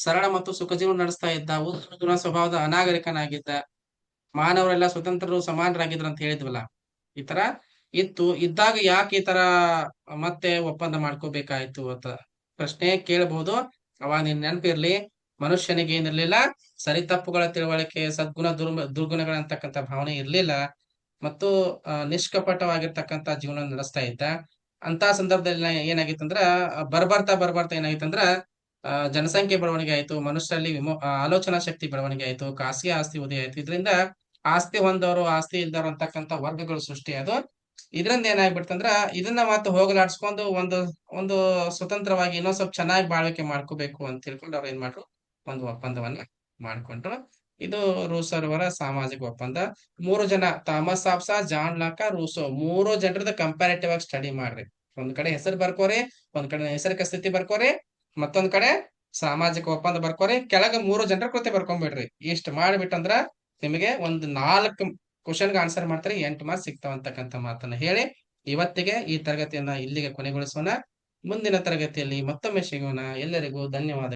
ಸರಳ ಮತ್ತು ಸುಖ ಜೀವನ ನಡೆಸ್ತಾ ಇದ್ದ, ಉದಾರ ಸ್ವಭಾವದ ಅನಾಗರಿಕನಾಗಿದ್ದ, ಮಾನವರೆಲ್ಲ ಸ್ವತಂತ್ರರು, ಸಮಾನರಾಗಿದ್ರು ಅಂತ ಹೇಳಿದ್ವಲ್ಲ. ಈ ತರ ಇತ್ತು. ಇದ್ದಾಗ ಯಾಕೆ ಈ ತರ ಮತ್ತೆ ಒಪ್ಪಂದ ಮಾಡ್ಕೋಬೇಕಾಯ್ತು ಅಂತ ಪ್ರಶ್ನೆ ಕೇಳಬಹುದು. ಅವಾಗ ನಿನ್ ನೆನಪಿರ್ಲಿ, ಮನುಷ್ಯನಿಗೆ ಏನಿರ್ಲಿಲ್ಲ? ಸರಿ ತಪ್ಪುಗಳ ತಿಳುವಳಿಕೆ, ಸದ್ಗುಣ ದುರ್ಗುಣಗಳಂತಕ್ಕಂಥ ಭಾವನೆ ಇರ್ಲಿಲ್ಲ, ಮತ್ತು ನಿಷ್ಕಪಟವಾಗಿರ್ತಕ್ಕಂಥ ಜೀವನ ನಡೆಸ್ತಾ ಇದ್ದ. ಅಂತ ಸಂದರ್ಭದಲ್ಲಿ ಏನಾಗಿತ್ತಂದ್ರ, ಬರ್ಬರ್ತಾ ಏನಾಗಿತ್ತಂದ್ರ ಜನಸಂಖ್ಯೆ ಬೆಳವಣಿಗೆ ಆಯ್ತು, ಮನುಷ್ಯರಲ್ಲಿ ಆಲೋಚನಾ ಶಕ್ತಿ ಬೆಳವಣಿಗೆ ಆಯ್ತು, ಖಾಸಗಿ ಆಸ್ತಿ ಉದಯ ಆಯ್ತು. ಇದರಿಂದ ಆಸ್ತಿ ಹೊಂದವರು, ಆಸ್ತಿ ಇಲ್ದವರು ಅಂತಕ್ಕಂಥ ವರ್ಗಗಳು ಸೃಷ್ಟಿ ಅದು. ಇದರಿಂದ ಏನಾಗ್ಬಿಡ್ತಂದ್ರ, ಇದನ್ನ ಮತ್ತೆ ಹೋಗಲಾಡ್ಸ್ಕೊಂಡು ಒಂದು ಸ್ವತಂತ್ರವಾಗಿ ಇನ್ನೊಂದ್ ಸ್ವಲ್ಪ ಚೆನ್ನಾಗಿ ಬಾಳ್ವಿಕೆ ಮಾಡ್ಕೋಬೇಕು ಅಂತ ತಿಳ್ಕೊಂಡು ಅವ್ರು ಏನ್ ಮಾಡ್ರು, ಒಂದು ಒಪ್ಪಂದವನ್ನ ಮಾಡ್ಕೊಂಡ್ರು. ಇದು ರೂಸೋರ್ ಅವರ ಸಾಮಾಜಿಕ ಒಪ್ಪಂದ. 3 ಜನ, Thomas Hobbes, John Locke, Rousseau, 3 ಜನರದ ಕಂಪ್ಯಾರಿಟಿವ್ ಆಗಿ ಸ್ಟಡಿ ಮಾಡ್ರಿ. ಒಂದ್ ಕಡೆ ಹೆಸರು ಬರ್ಕೋರಿ, ಒಂದ್ ಕಡೆ ನೈಸರ್ಗಿಕ ಸ್ಥಿತಿ ಬರ್ಕೋರಿ, ಮತ್ತೊಂದ್ ಕಡೆ ಸಾಮಾಜಿಕ ಒಪ್ಪಂದ ಬರ್ಕೋರಿ, ಕೆಳಗ 3 ಜನರ ಕೃತಿ ಬರ್ಕೊಂಡ್ಬಿಡ್ರಿ. ಇಷ್ಟ ಮಾಡ್ಬಿಟ್ಟಂದ್ರ ನಿಮಗೆ ಒಂದು 4 ಕ್ವಶನ್ಗೆ ಆನ್ಸರ್ ಮಾಡ್ತಾರೆ, 8 ಮಾರ್ಕ್ಸ್ ಸಿಗ್ತಾವ ಅಂತಕ್ಕಂಥ ಮಾತನ್ನ ಹೇಳಿ ಇವತ್ತಿಗೆ ಈ ತರಗತಿಯನ್ನ ಇಲ್ಲಿಗೆ ಕೊನೆಗೊಳಿಸೋಣ. ಮುಂದಿನ ತರಗತಿಯಲ್ಲಿ ಮತ್ತೊಮ್ಮೆ ಸಿಗೋಣ. ಎಲ್ಲರಿಗೂ ಧನ್ಯವಾದ.